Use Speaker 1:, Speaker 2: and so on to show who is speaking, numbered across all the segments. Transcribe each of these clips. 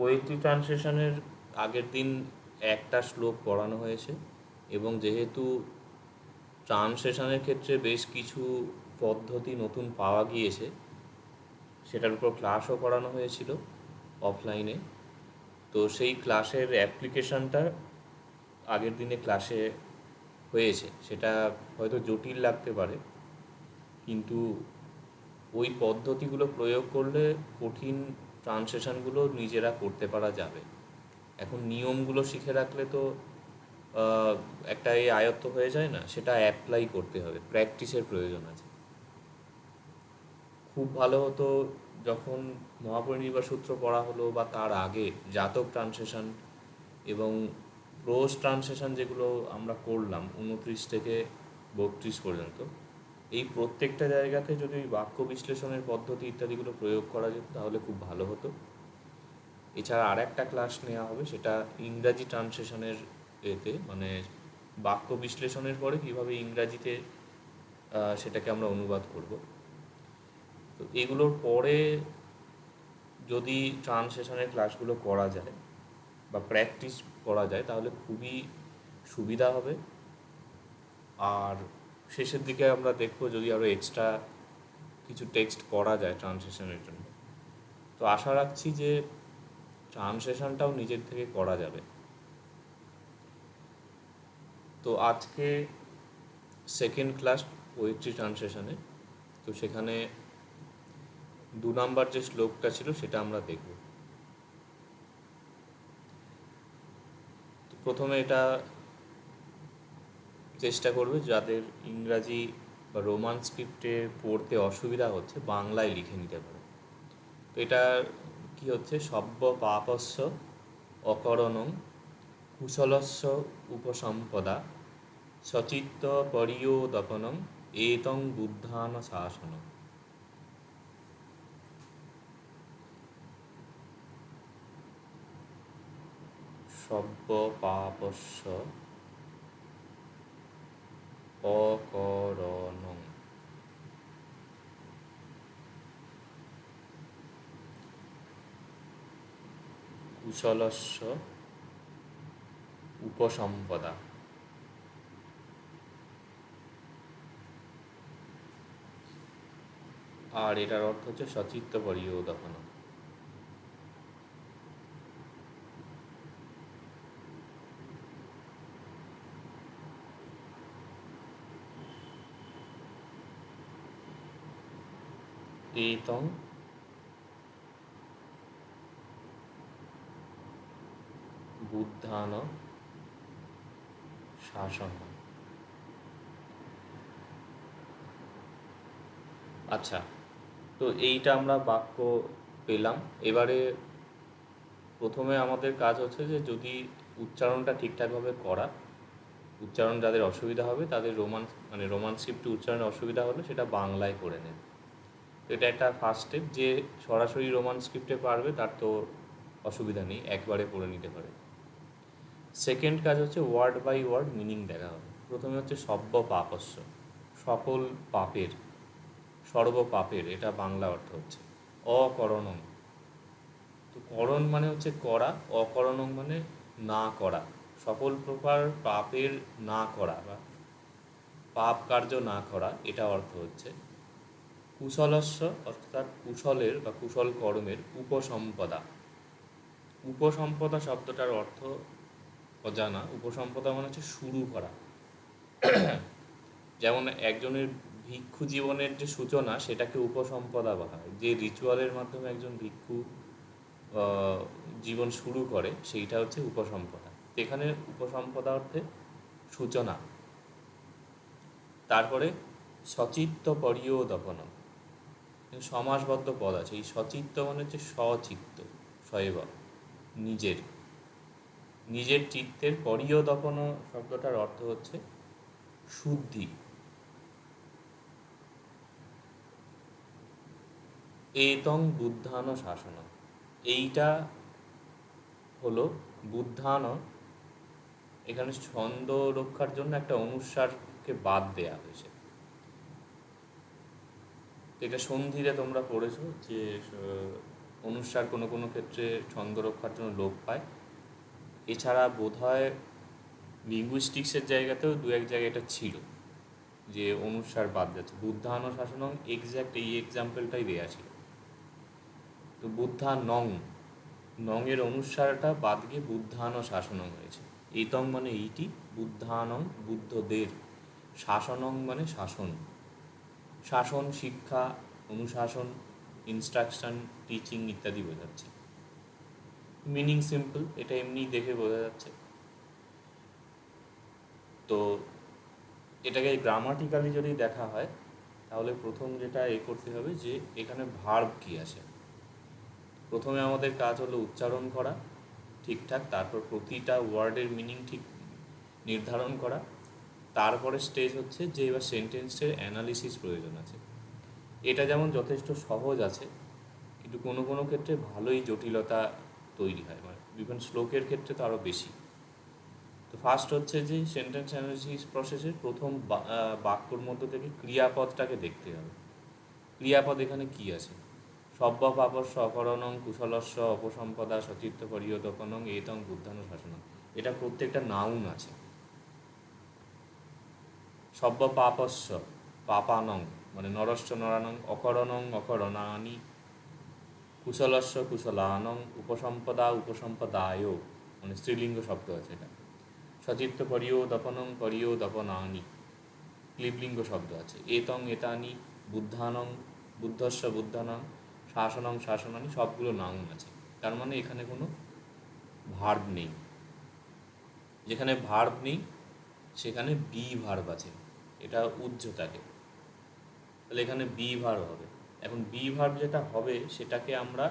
Speaker 1: Poetry ট্রান্সলেশনের আগের দিন একটা শ্লোক পড়ানো হয়েছে, এবং যেহেতু ট্রান্সলেশনের ক্ষেত্রে বেশ কিছু পদ্ধতি নতুন পাওয়া গিয়েছে, সেটার উপর ক্লাসও করানো হয়েছিল অফলাইনে। তো সেই ক্লাসের অ্যাপ্লিকেশনটা আগের দিনে ক্লাসে হয়েছে। সেটা হয়তো জটিল লাগতে পারে, কিন্তু ওই পদ্ধতিগুলো প্রয়োগ করলে কঠিন ট্রান্সলেশনগুলো নিজেরা করতে পারা যাবে। এখন নিয়মগুলো শিখে রাখলে তো একটা এই আয়ত্ত হয়ে যায় না, সেটা অ্যাপ্লাই করতে হবে, প্র্যাকটিসের প্রয়োজন আছে। খুব ভালো হতো যখন মহাপরিনির্বাণ সূত্র পড়া হলো বা তার আগে জাতক ট্রান্সলেশন এবং প্রোজ ট্রান্সলেশন যেগুলো আমরা করলাম 29 থেকে 32 পর্যন্ত, এই প্রত্যেকটা জায়গাতে যদি বাক্য বিশ্লেষণের পদ্ধতি ইত্যাদিগুলো প্রয়োগ করা যেত তাহলে খুব ভালো হতো। এছাড়া আর একটা ক্লাস নেওয়া হবে, সেটা ইংরাজি ট্রান্সলেশনের এতে, মানে বাক্য বিশ্লেষণের পরে কীভাবে ইংরাজিতে সেটাকে আমরা অনুবাদ করব। তো এগুলোর পরে যদি ট্রান্সলেশনের ক্লাসগুলো করা যায় বা প্র্যাকটিস করা যায় তাহলে খুবই সুবিধা হবে। আর শেষের দিকে আমরা দেখব যদি আরও এক্সট্রা কিছু টেক্সট পড়া যায় ট্রান্সলেশনের জন্য। তো আশা রাখছি যে ট্রান্সলেশনটাও নিজের থেকে করা যাবে। তো আজকে সেকেন্ড ক্লাস পোয়েট্রি ট্রান্সলেশনে, তো সেখানে 2 নম্বর যে শ্লোকটা ছিল সেটা আমরা দেখব। তো প্রথমে এটা চেষ্টা করবে যাদের ইংরাজি বা রোমান স্ক্রিপ্টে পড়তে অসুবিধা হচ্ছে বাংলায় লিখে নিতে পারে। তো এটা কি হচ্ছে, সব্য পাপস্য অকরণং কুশলস্য উপসম্পদা সচিত্ত পরিয়োদপনং এতং বুদ্ধান শাসনম। সব্য পাপস্য অকরণং কুশলস্য উপসম্পদা। আর এটার অর্থ হচ্ছে সচিত্ত পরিয়োদপনম। এতং বুদ্ধান শাসন। আচ্ছা, তো এইটা আমরা বাক্য পেলাম। এবারে প্রথমে আমাদের কাজ হচ্ছে যে যদি উচ্চারণটা ঠিকঠাকভাবে করা, উচ্চারণ যাদের অসুবিধা হবে তাদের রোমান স্ক্রিপ্টে উচ্চারণে অসুবিধা হলে সেটা বাংলায় করে নেন। তো এটা একটা ফার্স্ট স্টেপ। যে সরাসরি রোমান স্ক্রিপ্টে পারবে তার তো অসুবিধা নেই, একবারে পড়ে নিতে পারে। সেকেন্ড কাজ হচ্ছে ওয়ার্ড বাই ওয়ার্ড মিনিং দেখা হবে। প্রথমে হচ্ছে সব্য পাপস্য, সকল পাপের, সর্বপাপের, এটা বাংলা অর্থ হচ্ছে। অকরণম, তো করণ মানে হচ্ছে করা, অকরণম মানে না করা, সকল প্রকার পাপের না করা বা পাপ কার্য না করা, এটা অর্থ হচ্ছে। কুশলস্য অর্থাৎ কুশলের বা কুশল কর্মের উপসম্পদা। উপসম্পদা শব্দটার অর্থ অজানা। উপসম্পদা মানে হচ্ছে শুরু করা। যেমন একজনের ভিক্ষু জীবনের যে সূচনা সেটাকে উপসম্পদা বলা হয়। যে রিচুয়ালের মাধ্যমে একজন ভিক্ষু জীবন শুরু করে সেইটা হচ্ছে উপসম্পদা। এখানে উপসম্পদা অর্থে সূচনা। তারপরে সচিত্ত পরিয়োদপনম, সমাসবদ্ধ পদ আছে। এই সচিত্ত মানে হচ্ছে স্বচিত্ত, স্বয়ব, নিজের, নিজের চিত্তের। পরিয়োদপন শব্দটার অর্থ হচ্ছে শুদ্ধি। এতং বুদ্ধান শাসন, এইটা হলো বুদ্ধান। এখানে ছন্দ রক্ষার জন্য একটা অনুস্বারকে বাদ দেয়া হয়েছে। এটা সন্ধিতে তোমরা পড়েছো যে অনুস্বার কোনো কোনো ক্ষেত্রে ছন্দ রক্ষার জন্য লোপ পায়। এছাড়া বোধহয় লিঙ্গুইস্টিক্সের জায়গাতেও দু এক জায়গায় এটা ছিল যে অনুস্বার বাদ যাচ্ছে। বুদ্ধান শাসনং এক্স্যাক্ট এই এক্সাম্পলটাই দেওয়া ছিল। তো বুদ্ধা নং নংয়ের অনুস্বারটা বাদ গিয়ে বুদ্ধান শাসনং হয়েছে। এতং মানে এইটি, বুদ্ধানং বুদ্ধদের, শাসনং মানে শাসন। শাসন, শিক্ষা, অনুশাসন, ইনস্ট্রাকশন, টিচিং ইত্যাদি বোঝাচ্ছে। মিনিং সিম্পল, এটা এমনি দেখে বোঝা যাচ্ছে। তো এটাকে গ্রামাটিক্যালি যদি দেখা হয় তাহলে প্রথম যেটা করতে হবে যে এখানে ভার্ব কী আসে। প্রথমে আমাদের কাজ হলো উচ্চারণ করা ঠিকঠাক, তারপর প্রতিটা ওয়ার্ডের মিনিং ঠিক নির্ধারণ করা। তারপরে স্টেজ হচ্ছে যে এবার সেন্টেন্সের অ্যানালিসিস প্রয়োজন আছে। এটা যেমন যথেষ্ট সহজ আছে, কিন্তু কোনো কোনো ক্ষেত্রে ভালোই জটিলতা তৈরি হয়, মানে বিভিন্ন শ্লোকের ক্ষেত্রে তো আরও বেশি। তো ফার্স্ট হচ্ছে যে সেন্টেন্স অ্যানালিসিস প্রসেসের প্রথম বাক্যর মধ্য থেকে ক্রিয়াপদটাকে দেখতে হবে। ক্রিয়াপদ এখানে কি আছে? সব্য পাপস্য অকরণং কুশলস্য অপসম্পদা সতীর্থ পরিয়তপনং এতং বুদ্ধান শাসনং। এটা প্রত্যেকটা নাউন আছে। সব্য পাপস্য পাপানং মানে নরস্য নরানং, অকরণং অকরণানি, কুশলস্য কুশলানং, উপসম্পদা উপসম্পদায় মানে স্ত্রীলিঙ্গ শব্দ আছে এটা, সচিত্ত পরিয়োদপনং পরিয়োদপনানি ক্লিবলিঙ্গ শব্দ আছে, এতং এতানি, বুদ্ধানং বুদ্ধস্য বুদ্ধানং, শাসনং শাসনানি সবগুলো নাউন আছে। তার মানে এখানে কোনো ভার্ব নেই। যেখানে ভার্ব নেই সেখানে বি ভার্ব আছে, এটা উজ্জ্ব থাকে, তাহলে এখানে বি ভার্ব হবে। এখন বি ভার্ব যেটা হবে সেটাকে আমরা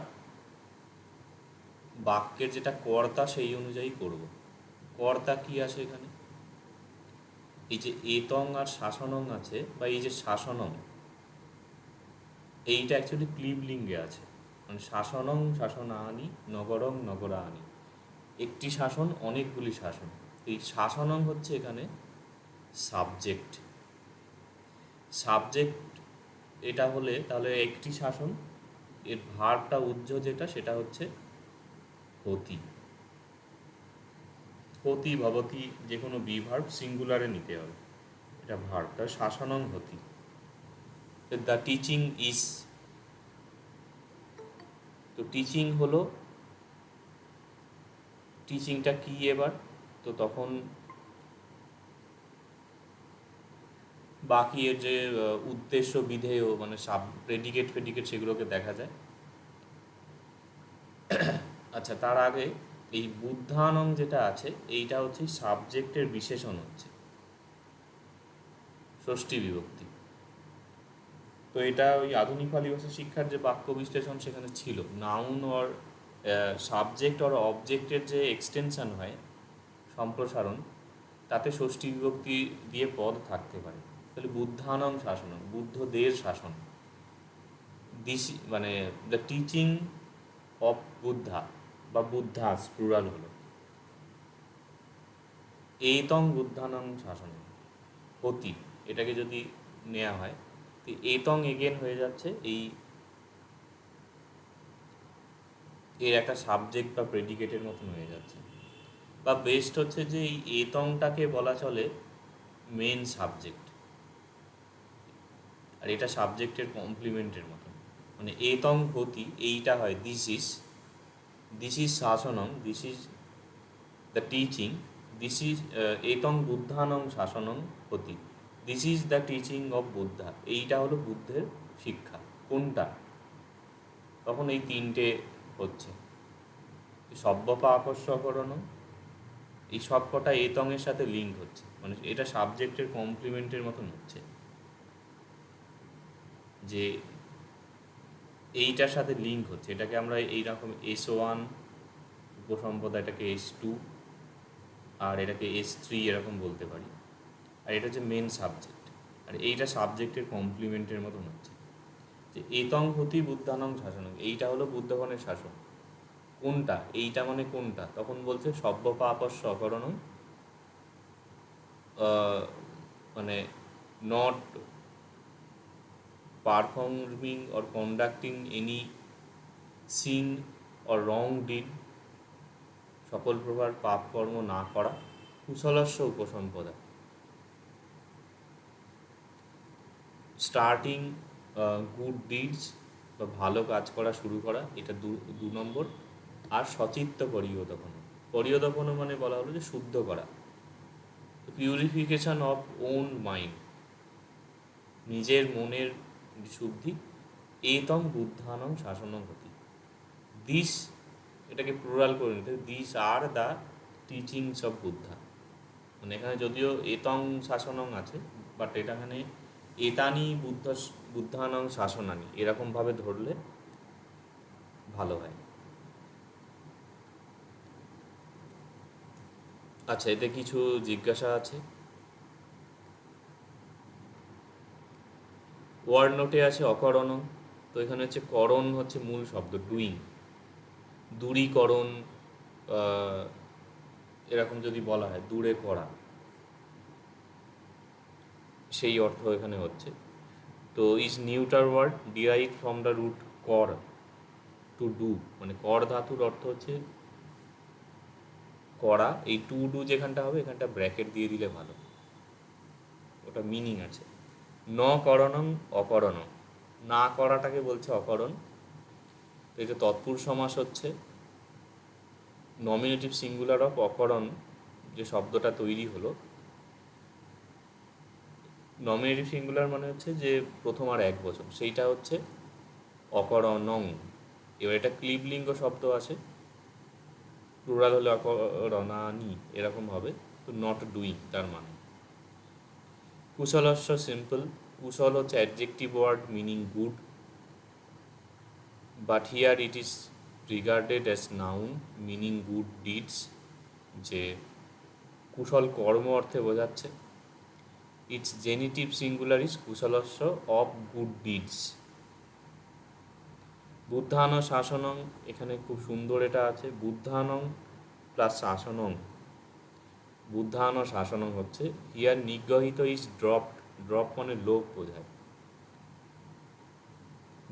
Speaker 1: বাক্যের যেটা কর্তা সেই অনুযায়ী করব। কর্তা কি আছে এখানে? এই যে এতং আর শাসনং আছে, বা এই যে শাসনং, এইটা অ্যাকচুয়ালি ক্লিবলিঙ্গে আছে, মানে শাসনং শাসনানি নগরং নগরানি, একটি শাসন অনেকগুলি শাসন। এই শাসনং হচ্ছে এখানে সাবজেক্ট। সাবজেক্ট এটা হলে তাহলে একটি শাসন, এর ভার্বটা উজ্জ্ব যেটা সেটা হচ্ছে হতি। হতি ভবতি যে কোনো বি ভার্ব সিঙ্গুলারে নিতে হবে, এটা ভার্ব। তাহলে শাসনং হতি। দ্য টিচিং ইজ, তো টিচিং হলো, টিচিংটা কি এবার? তো তখন বাকি এর যে উদ্দেশ্য বিধেয় মানে প্রেডিকেট ফেডিকেট সেগুলোকে দেখা যায়। আচ্ছা, তার আগে এই বুদ্ধানং যেটা আছে এইটা হচ্ছে সাবজেক্টের বিশেষণ, হচ্ছে ষষ্ঠী বিভক্তি। তো এটা ওই আধুনিক পালি ভাষা শিক্ষার যে বাক্য বিশ্লেষণ সেখানে ছিল, নাউন অর সাবজেক্ট অর অবজেক্টের যে এক্সটেনশন হয় সম্প্রসারণ, তাতে ষষ্ঠী বিভক্তি দিয়ে পদ থাকতে পারে। তাহলে বুদ্ধানং শাসনং বুদ্ধদের শাসন, দিস মানে দ্য টিচিং অফ বুদ্ধা বা বুদ্ধাস প্লুরাল হলো, এতং বুদ্ধানং শাসনং হতি, এটাকে যদি নেওয়া হয় তো এতং এগেন হয়ে যাচ্ছে এই এর একটা সাবজেক্ট বা প্রেডিকেটের মতন হয়ে যাচ্ছে। বা বেস্ট হচ্ছে যে এই এতংটাকে বলা চলে মেন সাবজেক্ট, আর এটা সাবজেক্টের কমপ্লিমেন্টের মতন। মানে এতং হতি এইটা হয় দিস ইজ শাসনং, this is the teaching, this is এতং বুদ্ধানং শাসনং হতি, this is the teaching of Buddha, এইটা হলো বুদ্ধের শিক্ষা। কোনটা? তখন এই তিনটে হচ্ছে সব্যপা আকর্ষকরণ, এই সব কটা এতংয়ের সাথে লিঙ্ক হচ্ছে, মানে এটা সাবজেক্টের কমপ্লিমেন্টের মতন হচ্ছে, যে এইটার সাথে লিঙ্ক হচ্ছে। এটাকে আমরা এইরকম S1 উপসম্পদা, এটাকে S2 আর এটাকে S3 এরকম বলতে পারি। আর এটা হচ্ছে মেন সাবজেক্ট, আর এইটা সাবজেক্টের কমপ্লিমেন্টের মতন হচ্ছে, যে এতং হতি বুদ্ধানং শাসনং, এইটা হলো বুদ্ধগণের শাসন। কোনটা? এইটা মানে কোনটা? তখন বলছে সব্য পাপস্য অকরণং, মানে not performing or conducting any sin or wrong deed, সকল প্রকার পাপ কর্ম না করা, কুশলস্য উপসম্পদা, স্টার্টিং গুড ডিডস বা ভালো কাজ করা শুরু করা, এটা 2 নম্বর। আর সচিত্ত পরিয়দপন, পরিয়দপন মানে বলা হলো যে শুদ্ধ করা, পিউরিফিকেশন অফ ওন মাইন্ড, নিজের মনের শুদ্ধি, এতং বুদ্ধানং শাসনং হতি, দিস, এটাকে প্লুরাল করে নিতে, this are the teachings of Buddha. মানে এখানে যদিও এতং শাসনং আছে, বাট এটা এখানে এতানি বুদ্ধানং শাসনানি এরকমভাবে ধরলে ভালো হয়। আচ্ছা, এতে কিছু জিজ্ঞাসা আছে। ওয়ার্ড নোটে আছে অকরণ, তো এখানে হচ্ছে করণ হচ্ছে মূল শব্দ, ডুইং, দূরীকরণ, এরকম যদি বলা হয় দূরে করা, সেই অর্থ এখানে হচ্ছে। তো is neuter word derive from the root কর, টু ডু, মানে কর ধাতুর অর্থ হচ্ছে করা। এই টু ডু যেখানটা হবে এখানটা ব্র্যাকেট দিয়ে দিলে ভালো, ওটা মিনিং আছে। ন করণং অকরণং, না করাটাকে বলছে অকরণ। তো এটা তৎপুরুষ সমাস হচ্ছে নমিনেটিভ সিঙ্গুলার অফ অকরণ, যে শব্দটা তৈরি হলো। নমিনেটিভ সিঙ্গুলার মানে হচ্ছে যে প্রথম আর এক বচন, সেইটা হচ্ছে অকরণং। এবার এটা ক্লিবলিঙ্গ শব্দ আছে, প্লুরাল হলে অকরণানি এরকম হবে, তো নট ডুইং তার মানে। কুশলস্য সিম্পল, কুশল হচ্ছে adjective word meaning good, but here it is regarded as noun meaning good deeds, যে কুশল কর্ম অর্থে বোঝাচ্ছে। ইটস জেনিটিভ সিঙ্গুলার ইজ কুশলস্য অফ গুড ডিডস। বুদ্ধান শাসনং, এখানে খুব সুন্দর এটা আছে, বুদ্ধানং প্লাস শাসনং, বুদ্ধান শাসনং হচ্ছে হিয়ার নিগৃহীত ইজ ড্রপ, ড্রপ মানে লোপ বোঝায়।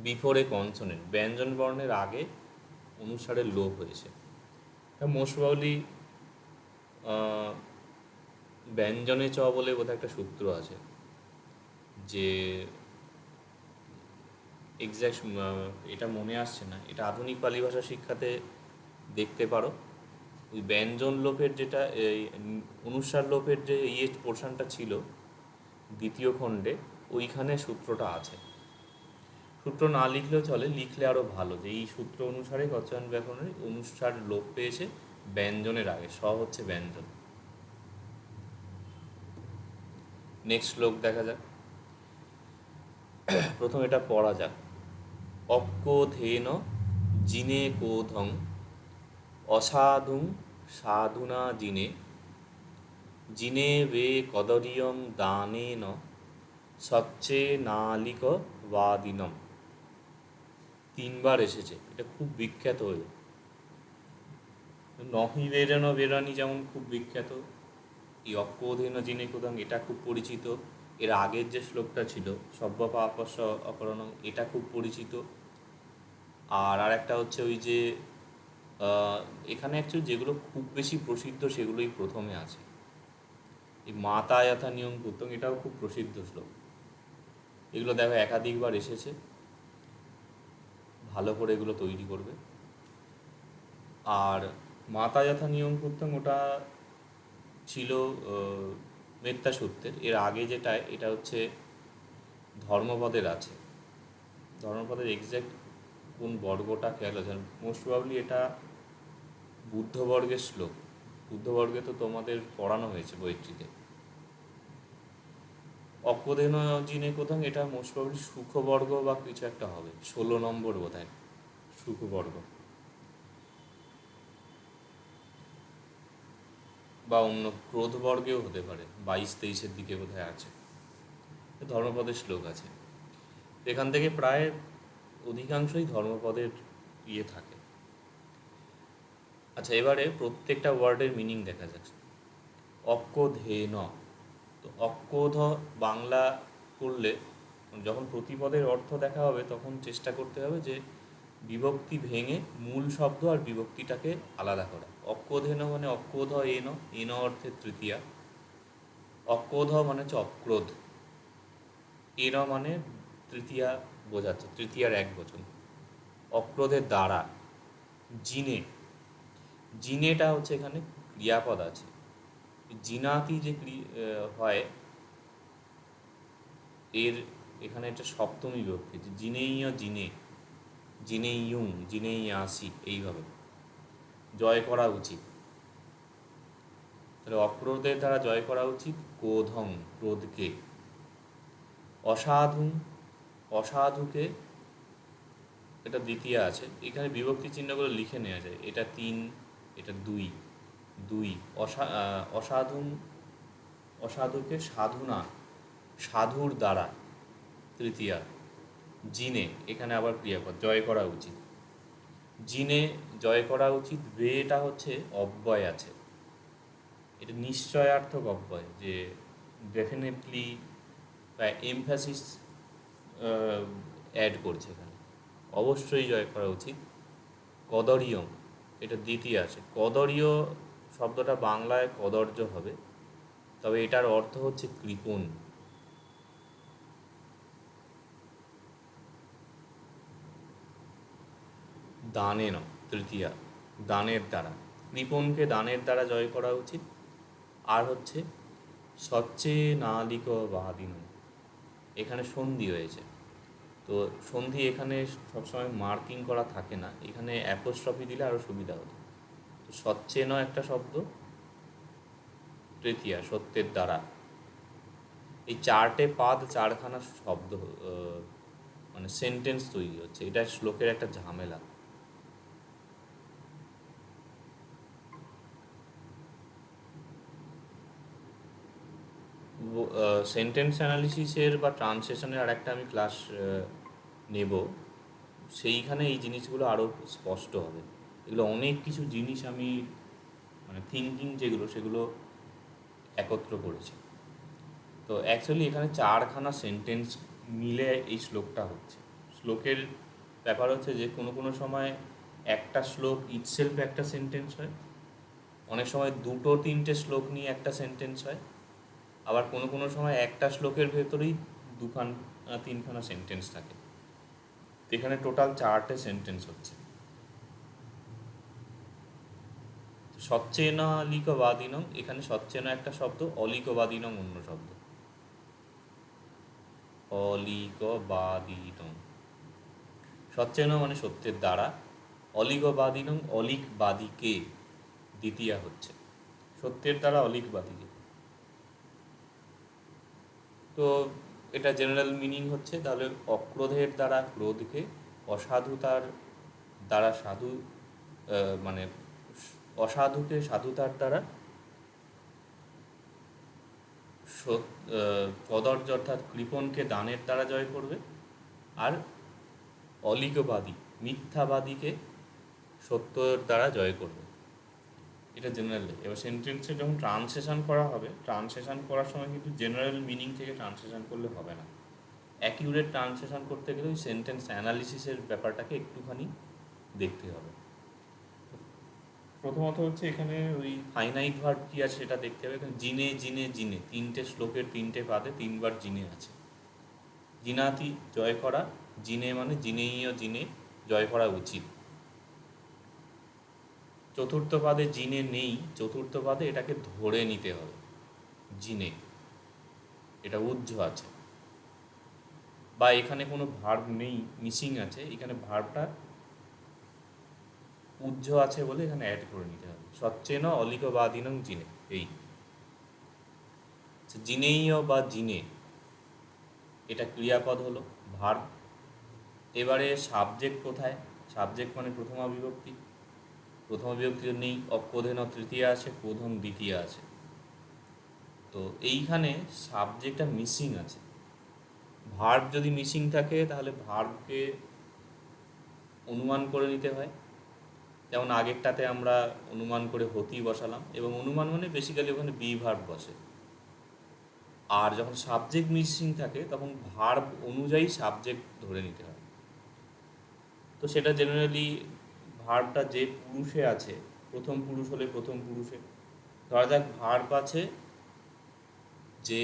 Speaker 1: বিফোরে কনসোনেন্ট, ব্যঞ্জন বর্ণের আগে অনুসারে লোপ হয়েছে। মোস্ট প্রবাবলি ব্যঞ্জনে চ বলে বোধহয় একটা সূত্র আছে, যে এক্স্যাক্ট এটা মনে আসছে না, এটা আধুনিক পালি ভাষা শিক্ষাতে দেখতে পারো। ওই ব্যঞ্জন লোপের যেটা এই অনুস্বার লোপের যে পোর্শনটা ছিল দ্বিতীয় খণ্ডে, ওইখানে সূত্রটা আছে। সূত্র না লিখলেও চলে, লিখলে আরও ভালো, যে এই সূত্র অনুসারে গচ্ছায়ন ব্যাকরণের অনুস্বার লোপ পেয়েছে ব্যঞ্জনের আগে, স হচ্ছে ব্যঞ্জন। নেক্সট শ্লোক দেখা যাক, প্রথম এটা পড়া যাক। অক্কোধেন জিনে কোধং অসাধুং সাধুনা জিনে, জিনে বে কদরিয়ং দানেন সচ্চে নালিক বাদিনম। 3বার এসেছে, এটা খুব বিখ্যাত হয়ে। নহি বেরেন বেরানি যেমন খুব বিখ্যাত, এই অক্কোধেন জিনে কোধং এটা খুব পরিচিত। এর আগের যে শ্লোকটা ছিল সব্য পাপস্য অকরণং, এটা খুব পরিচিত। আর আরেকটা হচ্ছে ওই যে এখানে অ্যাকচুয়ালি যেগুলো খুব বেশি প্রসিদ্ধ সেগুলোই প্রথমে আছে। এই মাতা যথা নিয়ম কুতং, এটাও খুব প্রসিদ্ধ শ্লোক। এগুলো দেখো একাধিকবার এসেছে, ভালো করে এগুলো তৈরি করবে। আর মাতা যথা নিয়ম কুতং ওটা ছিল মেত্তা সূত্রের। এর আগে যেটা, এটা হচ্ছে ধর্মপদের আছে। ধর্মপদের এক্স্যাক্ট কোন বর্গটা খেয়াল আছে, মোস্ট প্রবাবলি এটা বুদ্ধবর্গের শ্লোক। বুদ্ধবর্গে তো তোমাদের পড়ানো হয়েছে বইটিতে। অক্কোধেন জিনে কোথাও, এটা মোস্ট প্রবাবলি সুখবর্গ বা কিছু একটা হবে, 16 নম্বর বোধহয় সুখবর্গ, বা অন্য ক্রোধবর্গেও হতে পারে, 22-23 দিকে বোধহয় আছে, ধর্মপদের শ্লোক আছে। এখান থেকে প্রায় অধিকাংশই ধর্মপদের ইয়ে থাকে। আচ্ছা, এবারে প্রত্যেকটা ওয়ার্ডের মিনিং দেখা যাচ্ছে। অক্কোধেন, তো অক্কোধ বাংলা করলে যখন প্রতিপদের অর্থ দেখা হবে তখন চেষ্টা করতে হবে যে বিভক্তি ভেঙে মূল শব্দ আর বিভক্তিটাকে আলাদা করা। অক্রোধেন মানে অক্রোধ এন, এন অর্থে তৃতীয়া। অক্রোধ মানে হচ্ছে অক্রোধ, এন মানে তৃতীয়া বোঝাচ্ছে, তৃতীয়ার এক বচন। অক্রোধের দ্বারা। জিনে, জিনেটা হচ্ছে এখানে ক্রিয়াপদ আছে। জিনাতি যে হয়, এর এখানে একটা সপ্তমী বিভক্তি, জিনেইয় জিনে, জিনেইয়ুং, জিনেই আসি, এইভাবে জয় করা উচিত। তাহলে অক্রোধের দ্বারা জয় করা উচিত ক্রোধং, ক্রোধকে। অসাধু, অসাধুকে, এটা দ্বিতীয় আছে, এখানে বিভক্তি চিহ্নগুলো লিখে নেওয়া যায়। এটা 3, এটা 2, 2। অসাধু, অসাধুকে সাধুনা, সাধুর দ্বারা, তৃতীয়া। জিনে, এখানে আবার ক্রিয়াপদ, জয় করা উচিত। জিনে জয় করা উচিত, বেটা হচ্ছে অব্যয় আছে, এটা নিশ্চয়ার্থক অব্যয়, যে ডেফিনেটলি বা এমফ্যাসিস অ্যাড করছে এখানে, অবশ্যই জয় করা উচিত। কদর্যম, এটা দ্বিতীয় আছে। কদর্য শব্দটা বাংলায় কদর্য হবে, তবে এটার অর্থ হচ্ছে কৃপণ। দানেন, তৃতীয়া, দানের দ্বারা, কৃপণকে দানের দ্বারা জয় করা উচিত। আর হচ্ছে সচ্চে নালিক বাদিন, এখানে সন্ধি হয়েছে, তো সন্ধি এখানে সবসময় মার্কিং করা থাকে না, এখানে অ্যাপোস্ট্রফি দিলে আরও সুবিধা হতো। তো সচ্চেন একটা শব্দ, তৃতীয়া, সত্যের দ্বারা। এই চারটে পাদ, চারখানা শব্দ, মানে সেন্টেন্স তৈরি হচ্ছে, এটা শ্লোকের একটা ঝামেলা। সেন্টেন্স অ্যানালিসিসের বা ট্রান্সলেশনের আর একটা আমি ক্লাস নেব, সেইখানে এই জিনিসগুলো আরও স্পষ্ট হবে। এগুলো অনেক কিছু জিনিস আমি, মানে থিঙ্কিং যেগুলো, সেগুলো একত্র করেছি। তো অ্যাকচুয়ালি এখানে চারখানা সেন্টেন্স মিলে এই শ্লোকটা হচ্ছে। শ্লোকের ব্যাপার হচ্ছে যে কোনো কোনো সময় একটা শ্লোক ইটসেলফ একটা সেন্টেন্স হয়, অনেক সময় 2-3টে শ্লোক নিয়ে একটা সেন্টেন্স হয়, আবার কোনো কোনো সময় একটা শ্লোকের ভেতরেই 2-3খানা সেন্টেন্স থাকে। এখানে টোটাল 4টে সেন্টেন্স হচ্ছে। সচ্চেন অলিকবাদিনং, এখানে সচ্চেন একটা শব্দ, অলিকবাদিনং অন্য শব্দ। অলিকবাদিনং, সচ্চেন মানে সত্যের দ্বারা, অলিকবাদিনং অলিকবাদীকে, দ্বিতীয়া হচ্ছে সত্যের দ্বারা অলিকবাদীকে। তো এটা জেনারেল মিনিং হচ্ছে, তাহলে অক্রোধের দ্বারা ক্রোধকে, অসাধুতার দ্বারা সাধু, মানে অসাধুকে সাধুতার দ্বারা, কদর্য অর্থাৎ কৃপণকে দানের দ্বারা জয় করবে, আর অলিকবাদী মিথ্যাবাদীকে সত্যের দ্বারা জয় করবে। এটা জেনারেল। এবার সেন্টেন্সে যখন ট্রান্সলেশন করা হবে, ট্রান্সলেশন করার সময় কিন্তু জেনারেল মিনিং থেকে ট্রান্সলেশন করলে হবে না, অ্যাকিউরেট ট্রান্সলেশন করতে গেলে ওই সেন্টেন্স অ্যানালিসিসের ব্যাপারটাকে একটুখানি দেখতে হবে। প্রথমত হচ্ছে এখানে ওই ফাইনাইট ভার্ব কী আছে সেটা দেখতে হবে। এখানে জিনে জিনে জিনে, 3টে শ্লোকের 3টে পাদে 3বার জিনে আছে। জিনাতি জয় করা, জিনে মানে জিনেইয় জিনে, জয় করা উচিত। চতুর্থ পাদে জিনে নেই, চতুর্থ পাদে এটাকে ধরে নিতে হবে, জিনে, এটা উজ্জ আছে, বা এখানে কোনো ভার্ব নেই, মিসিং আছে, এখানে ভার্বটা উজ্জ আছে বলে এখানে অ্যাড করে নিতে হবে। সচ্চেন অলিকবাদিনং জিনে, এই জিনেইয় বা জিনে, এটা ক্রিয়াপদ হলো, ভার্ব। এবারে সাবজেক্ট কোথায়? সাবজেক্ট মানে প্রথমা বিভক্তি, প্রথমা বিভক্তি নেই, অক্রোধেন তৃতীয়া আছে, ক্রোধন দ্বিতীয়া আছে। তো এইখানে সাবজেক্টটা মিসিং আছে। ভার্ব যদি মিসিং থাকে তাহলে ভার্বকে অনুমান করে নিতে হয়, যেমন আগেরটাতে আমরা অনুমান করে হতি বসালাম, এবং অনুমান মানে বেসিক্যালি ওখানে বি ভার্ব বসে। আর যখন সাবজেক্ট মিসিং থাকে তখন ভার্ব অনুযায়ী সাবজেক্ট ধরে নিতে হয়। তো সেটা জেনারেলি ভার্বটা যে পুরুষে আছে, প্রথম পুরুষ হলে প্রথম পুরুষে, ধরা যাক ভার্ব আছে যে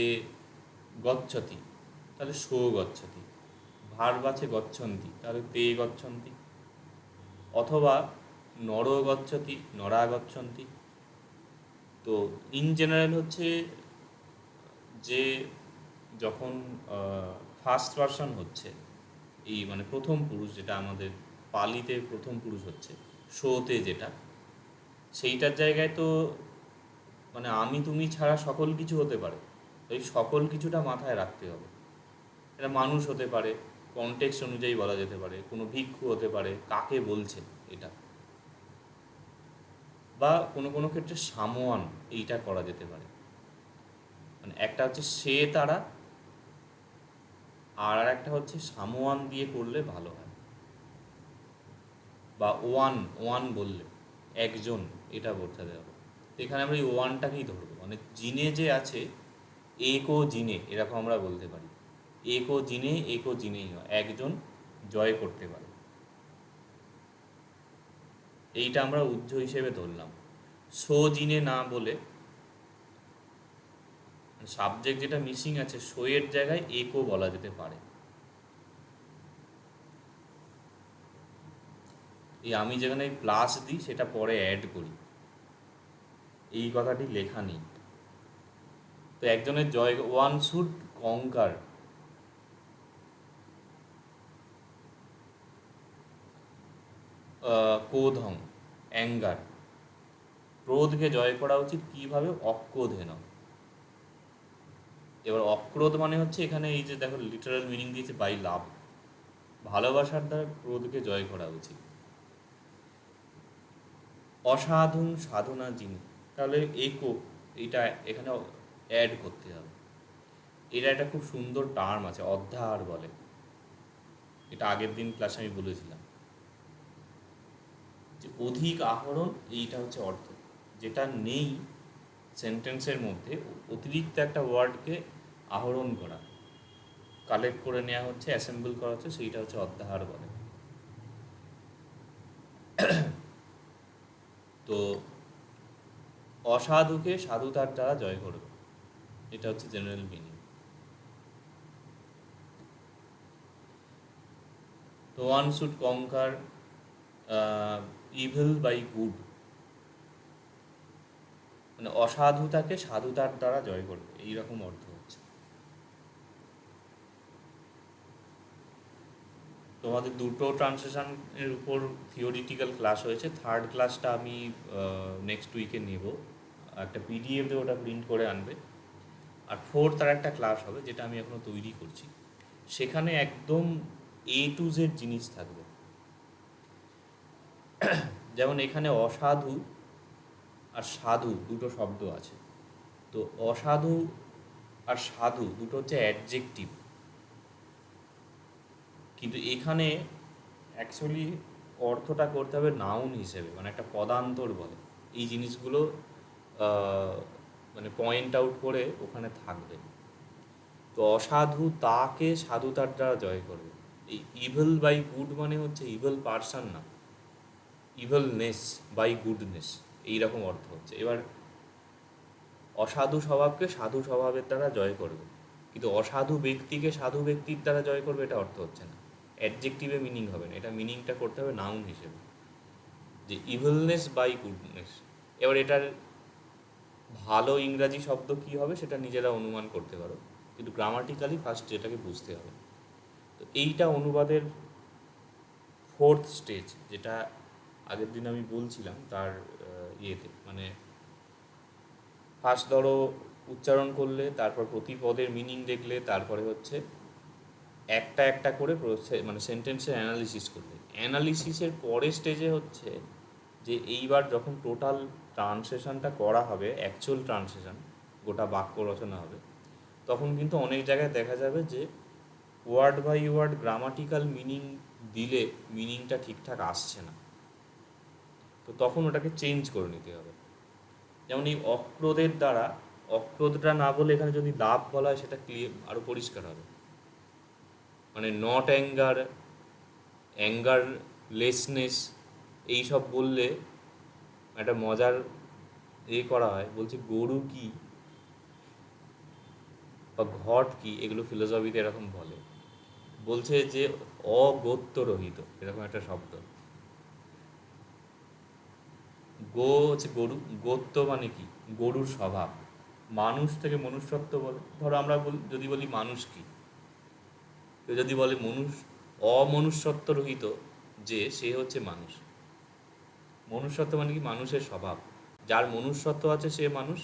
Speaker 1: গচ্ছতি, তাহলে সো গচ্ছতি। ভার্ব আছে গচ্ছন্তি, তাহলে তে গচ্ছন্তি। অথবা নর গচ্ছতি, নরা গচ্ছন্তি। তো ইন জেনারেল হচ্ছে যে যখন ফার্স্ট পারসন হচ্ছে, এই মানে প্রথম পুরুষ যেটা আমাদের পালিতে প্রথম পুরুষ হচ্ছে, শোতে যেটা, সেইটার জায়গায় তো মানে আমি তুমি ছাড়া সকল কিছু হতে পারে। এই সকল কিছুটা মাথায় রাখতে হবে। এটা মানুষ হতে পারে, কনটেক্সট অনুযায়ী বলা যেতে পারে, কোনো ভিক্ষু হতে পারে, কাকে বলছে এটা, বা কোনো কোনো ক্ষেত্রে সামোয়ান, এইটা করা যেতে পারে। মানে একটা হচ্ছে সে তারা, আর একটা হচ্ছে সামোয়ান দিয়ে করলে ভালো হয়, বা ওয়ান ওয়ান বললে একজন, এটা বোঝাতে হবে। তো এখানে আমরা এই ওয়ানটাকেই ধরবো, মানে জিনে যে আছে, একো জিনে এরকম আমরা বলতে পারি। একো জিনে, একো জিনেই হয়, একজন জয় করতে পারে। এইটা আমরা উজ্জ হিসেবে ধরলাম। সো জিনে না বলে সাবজেক্ট যেটা মিসিং আছে, সো এর জায়গায় একো বলা যেতে পারে। এই আমি যেখানে প্লাস দিই সেটা পরে অ্যাড করি, এই কথাটি লেখা নেই। তো একজনের জয়, ওয়ান শুড কঙ্কার, ক্রোধং, অ্যাঙ্গার। ক্রোধকে জয় করা উচিত কীভাবে? অক্রোধেন। এবার অক্রোধ মানে হচ্ছে এখানে এই যে দেখো লিটারাল মিনিং দিয়েছে বাই লাভ, ভালোবাসার দ্বারা ক্রোধকে জয় করা উচিত। অসাধুং সাধনা যিনি, তাহলে একো, এইটা এখানে অ্যাড করতে হবে। এটা একটা খুব সুন্দর টার্ম আছে, অধ্যাহার বলে। এটা আগের দিন ক্লাসে আমি বলেছিলাম যে অধিক আহরণ, এইটা হচ্ছে অর্থ, যেটা নেই সেন্টেন্সের মধ্যে, অতিরিক্ত একটা ওয়ার্ডকে আহরণ করা, কালেক্ট করে নেওয়া হচ্ছে, অ্যাসেম্বল করা হচ্ছে, সেইটা হচ্ছে অধ্যাহার বলে। তো অসাধুকে সাধুতার দ্বারা জয় করবে, এটা হচ্ছে জেনারেল মিনিং। তো one should কঙ্কার evil bye good, মানে অসাধুতাকে সাধুতার দ্বারা জয় করবে, এইরকম অর্থ হচ্ছে। তোমাদের দুটো ট্রান্সলেশনের উপর থিওরিটিক্যাল ক্লাস হয়েছে, থার্ড ক্লাসটা আমি নেক্সট উইকে নেব। একটা পিডিএফ দিয়ে ওটা প্রিন্ট করে আনবে। আর ফোর্থ আর একটা ক্লাস হবে, যেটা আমি এখনও তৈরি করছি, সেখানে একদম এ টু জেড জিনিস থাকবে। যেমন এখানে অসাধু আর সাধু দুটো শব্দ আছে। তো অসাধু আর সাধু দুটো হচ্ছে অ্যাডজেক্টিভ, কিন্তু এখানে অ্যাকচুয়ালি অর্থটা করতে হবে নাউন হিসেবে, মানে একটা পদান্তর বলে। এই জিনিসগুলো মানে পয়েন্ট আউট করে ওখানে থাকবে। তো অসাধু তাকে সাধুতার দ্বারা জয় করবে। এই ইভেল বাই গুড মানে হচ্ছে ইভেল পারসন না, ইভেলনেস বাই গুডনেস, এইরকম অর্থ হচ্ছে। এবার অসাধু স্বভাবকে সাধু স্বভাবের দ্বারা জয় করবে, কিন্তু অসাধু ব্যক্তিকে সাধু ব্যক্তির দ্বারা জয় করবে, এটা অর্থ হচ্ছে না। অ্যাডজেক্টিভে মিনিং হবে না, এটা মিনিংটা করতে হবে নাউন হিসেবে, যে ইভিলনেস বাই গুডনেস। এবার এটার ভালো ইংরাজি শব্দ কী হবে সেটা নিজেরা অনুমান করতে পারো, কিন্তু গ্রামাটিক্যালি ফার্স্ট যেটাকে বুঝতে হবে। তো এইটা অনুবাদের ফোর্থ স্টেজ, যেটা আগের দিন আমি বলছিলাম তার ইয়েতে, মানে ফার্স্ট ধরো উচ্চারণ করলে, তারপর প্রতি পদের মিনিং দেখলে, তারপরে হচ্ছে একটা একটা করে মানে সেন্টেন্সের অ্যানালিসিস করলে। অ্যানালিসিসের পরের স্টেজে হচ্ছে যে এইবার যখন টোটাল ট্রান্সলেশনটা করা হবে, অ্যাকচুয়াল ট্রান্সলেশন, গোটা বাক্য রচনা হবে, তখন কিন্তু অনেক জায়গায় দেখা যাবে যে word by word grammatical meaning দিলে মিনিংটা ঠিকঠাক আসছে না। তো তখন ওটাকে চেঞ্জ করে নিতে হবে। যেমন এই অক্রোধের দ্বারা, অক্রোধটা না বলে এখানে যদি লাভ বলা হয়, সেটা ক্লিয়ার আরও পরিষ্কার হবে। মানে নট অ্যাঙ্গার, অ্যাঙ্গার লেসনেস, এইসব বললে একটা মজার করা হয়, বলছে গরু কি বা ঘট কি, এগুলো ফিলোসফিতে এরকম বলে, বলছে যে অগোত্ররহিত এরকম একটা শব্দ। গো হচ্ছে গরু, গোত্র মানে কি, গরুর স্বভাব। মানুষ থেকে মনুষ্যত্ব বলে, ধরো আমরা যদি বলি মানুষ কি, কেউ যদি বলে অমনুষ্যত্ব রহিত, যে সে হচ্ছে মানুষ। মনুষ্যত্ব মানে কি, মানুষের স্বভাব, যার মনুষ্যত্ব আছে সে মানুষ।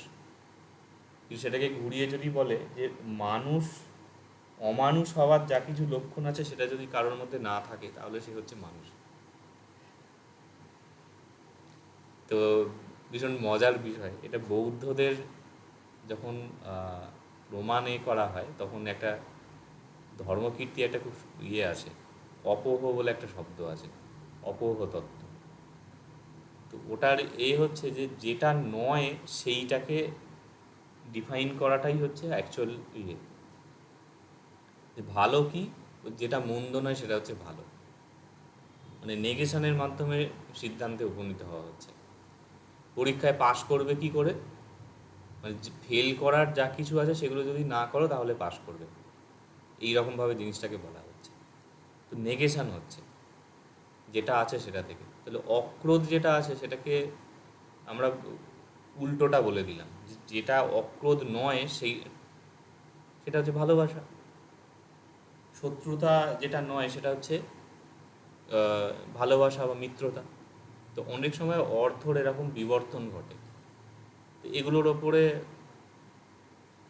Speaker 1: কিন্তু সেটাকে ঘুরিয়ে যদি বলে যে মানুষ, অমানুষ হওয়ার যা কিছু লক্ষণ আছে সেটা যদি কারোর মধ্যে না থাকে তাহলে সে হচ্ছে মানুষ। তো ভীষণ মজার বিষয় এটা। বৌদ্ধদের যখন প্রমাণে করা হয় তখন একটা ধর্মকীর্তি একটা খুব আছে, অপোহ বলে একটা শব্দ আছে, অপোহ তত্ত্ব। তো ওটার হচ্ছে যে যেটা নয় সেইটাকে ডিফাইন করাটাই হচ্ছে অ্যাকচুয়াল যে ভালো কি, যেটা মন্দ নয় সেটা হচ্ছে ভালো, মানে নেগেশনের মাধ্যমে সিদ্ধান্তে উপনীত হওয়া হচ্ছে। পরীক্ষায় পাশ করবে কি করে, মানে ফেল করার যা কিছু আছে সেগুলো যদি না করো তাহলে পাশ করবে, এই রকমভাবে জিনিসটাকে বলা হচ্ছে। তো নেগেশন হচ্ছে যেটা আছে সেটা থেকে। তাহলে অক্রোধ যেটা আছে সেটাকে আমরা উল্টোটা বলে দিলাম, যেটা অক্রোধ নয় সেটা হচ্ছে ভালোবাসা। শত্রুতা যেটা নয় সেটা হচ্ছে ভালোবাসা বা মিত্রতা। তো অনেক সময় অর্থর এরকম বিবর্তন ঘটে। তো এগুলোর ওপরে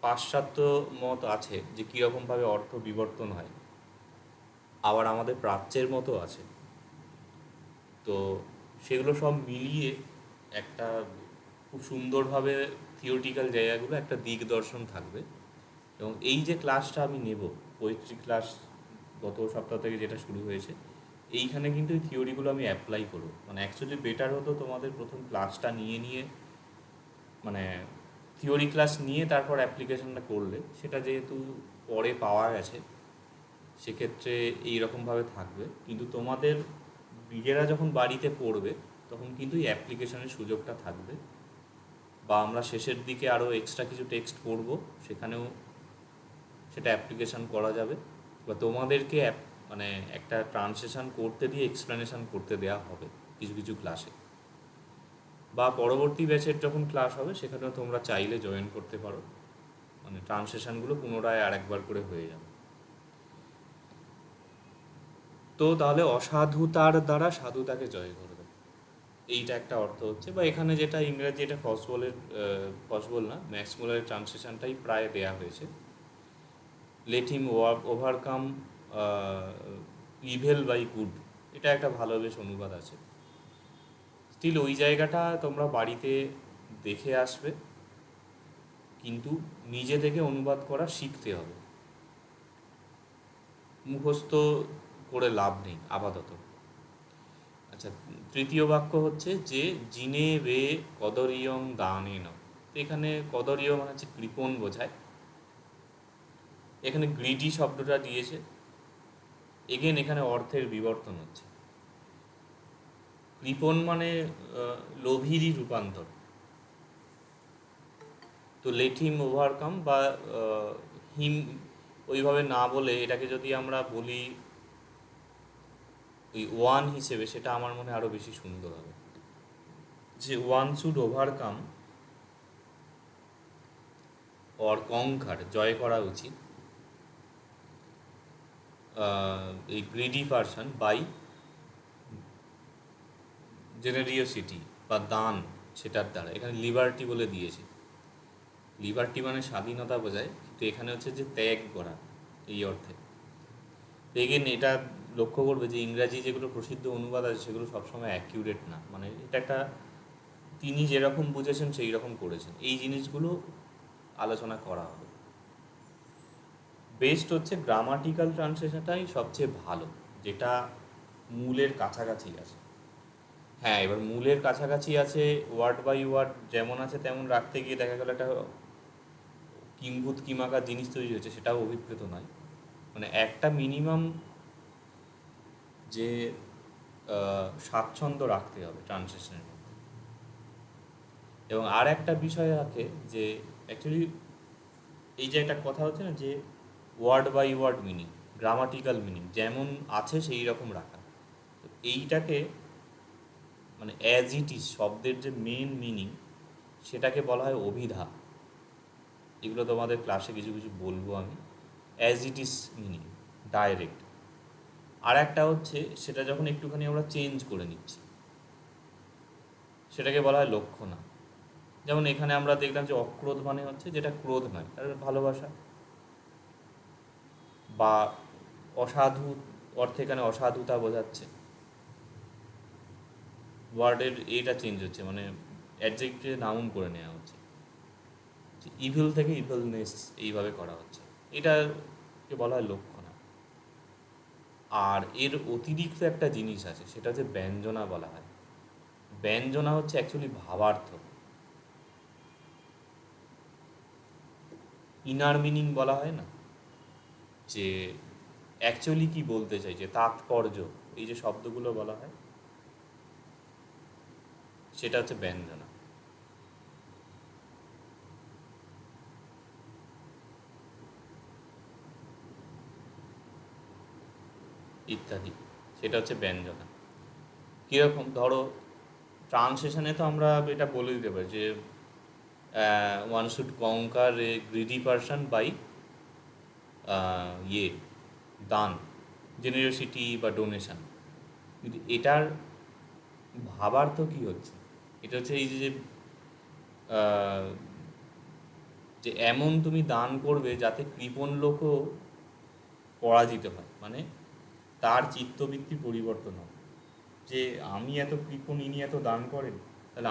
Speaker 1: পাশ্চাত্য মত আছে যে কীরকমভাবে অর্থ বিবর্তন হয়, আবার আমাদের প্রাচ্যের মতো আছে। তো সেগুলো সব মিলিয়ে একটা খুব সুন্দরভাবে থিওরিটিক্যাল জায়গাগুলো একটা দিগদর্শন থাকবে। এবং এই যে ক্লাসটা আমি নেব, পোয়েট্রি ক্লাস গত সপ্তাহ থেকে যেটা শুরু হয়েছে, এইখানে কিন্তু এই থিওরিগুলো আমি অ্যাপ্লাই করব। মানে অ্যাকচুয়ালি বেটার হতো তোমাদের প্রথম ক্লাসটা নিয়ে মানে থিওরি ক্লাস নিয়ে তারপর অ্যাপ্লিকেশনটা করলে, সেটা যেহেতু পরে পাওয়া গেছে সেক্ষেত্রে এইরকমভাবে থাকবে। কিন্তু তোমাদের নিজেরা যখন বাড়িতে পড়বে তখন কিন্তু এই অ্যাপ্লিকেশনের সুযোগটা থাকবে, বা আমরা শেষের দিকে আরও এক্সট্রা কিছু টেক্সট পড়ব, সেখানেও সেটা অ্যাপ্লিকেশান করা যাবে। বা তোমাদেরকে মানে একটা ট্রান্সলেশন করতে দিয়ে এক্সপ্লেনেশন করতে দেওয়া হবে কিছু কিছু ক্লাসে, বা পরবর্তী ব্যাচের যখন ক্লাস হবে সেখানেও তোমরা চাইলে জয়েন করতে পারো। মানে ট্রান্সলেশনগুলো পুনরায় আরেকবার করে হয়ে যাবে। তো তাহলে অসাধুতার দ্বারা সাধুতাকে জয় করবে, এইটা একটা অর্থ হচ্ছে। বা এখানে যেটা ইংরেজি, এটা পসিবল না, ম্যাক্সমূলারের ট্রান্সলেশনটাই প্রায় দেয়া হয়েছে, let him overcome evil bye good. এটা একটা ভালো বেশ অনুবাদ আছে। স্টিল ওই জায়গাটা তোমরা বাড়িতে দেখে আসবে, কিন্তু নিজে থেকে অনুবাদ করা শিখতে হবে, মুখস্থ করে লাভ নেই আপাতত। আচ্ছা, তৃতীয় বাক্য হচ্ছে যে জিনে বে কদরিয়ং দানেন। তো এখানে কদরীয় মানে হচ্ছে কৃপণ বোঝায়। এখানে গ্রিডি শব্দটা দিয়েছে, এগেন এখানে অর্থের বিবর্তন হচ্ছে। কৃপণ মানে লোভীরই রূপান্তর। তো লেট হিম ওভারকাম, বা হিম ওইভাবে না বলে এটাকে যদি আমরা বলি ওই ওয়ান হিসেবে, সেটা আমার মনে আরও বেশি সুন্দর হবে, যে ওয়ান শুড ওভারকাম অর কঙ্কার, জয় করা উচিত, এই গ্রিডি পারসন বাই জেনারিওসিটি বা দান, সেটার দ্বারা। এখানে লিবার্টি বলে দিয়েছে, লিবার্টি মানে স্বাধীনতা বোঝায়, কিন্তু এখানে হচ্ছে যে ত্যাগ করা, এই অর্থে। এগেন এটা লক্ষ্য করবে যে ইংরাজি যেগুলো প্রসিদ্ধ অনুবাদ আছে সেগুলো সবসময় অ্যাকিউরেট না, মানে এটা একটা তিনি যেরকম বুঝেছেন সেই রকম করেছেন, এই জিনিসগুলো আলোচনা করা হবে। বেস্ট হচ্ছে গ্রামাটিক্যাল ট্রান্সলেশনটাই সবচেয়ে ভালো, যেটা মূলের কাছাকাছি আছে। হ্যাঁ, এবার মূলের কাছাকাছি আছে, ওয়ার্ড বাই ওয়ার্ড যেমন আছে তেমন রাখতে গিয়ে দেখা গেল একটা কিম্ভূত কিমাকার জিনিস তৈরি হয়েছে, সেটাও অভিপ্রেত নয়। মানে একটা মিনিমাম যে স্বাচ্ছন্দ্য রাখতে হবে ট্রান্সলেশনের মধ্যে। এবং আর একটা বিষয় আছে যে অ্যাকচুয়ালি এই যে একটা কথা হচ্ছে না যে word by word meaning, grammatical meaning যেমন আছে সেই রকম রাখা, তো এইটাকে মানে অ্যাজ ইট ইজ শব্দের যে মেন মিনিং সেটাকে বলা হয় অভিধা। এগুলো তোমাদের ক্লাসে কিছু কিছু বলবো আমি। As it is meaning direct. আর একটা হচ্ছে সেটা যখন একটুখানি আমরা চেঞ্জ করে নিচ্ছি সেটাকে বলা হয় লক্ষণা। যেমন এখানে আমরা দেখলাম যে অক্রোধ মানে হচ্ছে যেটা ক্রোধ নয়, আর ভালোবাসা। বা অসাধু অর্থে এখানে অসাধুতা বোঝাচ্ছে, ওয়ার্ডের এটা চেঞ্জ হচ্ছে, মানে অ্যাডজেক্টিভ নাউন করে নেওয়া হচ্ছে, ইভিল থেকে ইভিলনেস এইভাবে করা হচ্ছে, এটাকে বলা হয় লক্ষণা। আর এর অতিরিক্ত একটা জিনিস আছে সেটা হচ্ছে ব্যঞ্জনা বলা হয়। ব্যঞ্জনা হচ্ছে অ্যাকচুয়ালি ভাবার্থ, ইনার মিনিং বলা হয় না, যে অ্যাকচুয়ালি কি বলতে চাইছে, তাৎপর্য, এই যে শব্দগুলো বলা হয় সেটা হচ্ছে ব্যঞ্জনা। ইত্যাদি, সেটা হচ্ছে ব্যঞ্জনা। কীরকম ধরো ট্রান্সলেশনে তো আমরা এটা বলে দিতে পারি যে one should conquer a greedy person by ইয়ে দান, জেনারোসিটি বা ডোনেশন। কিন্তু এটার ভাবার্থ কী হচ্ছে, এটা হচ্ছে এই যে আহ, যে এমন তুমি দান করবে যাতে কৃপণ লোকও পরাজিত হয়, মানে তার চিত্তবৃত্তি পরিবর্তন হয়, যে আমি এত কৃপণ, ইনি এত দান করেন, তাহলে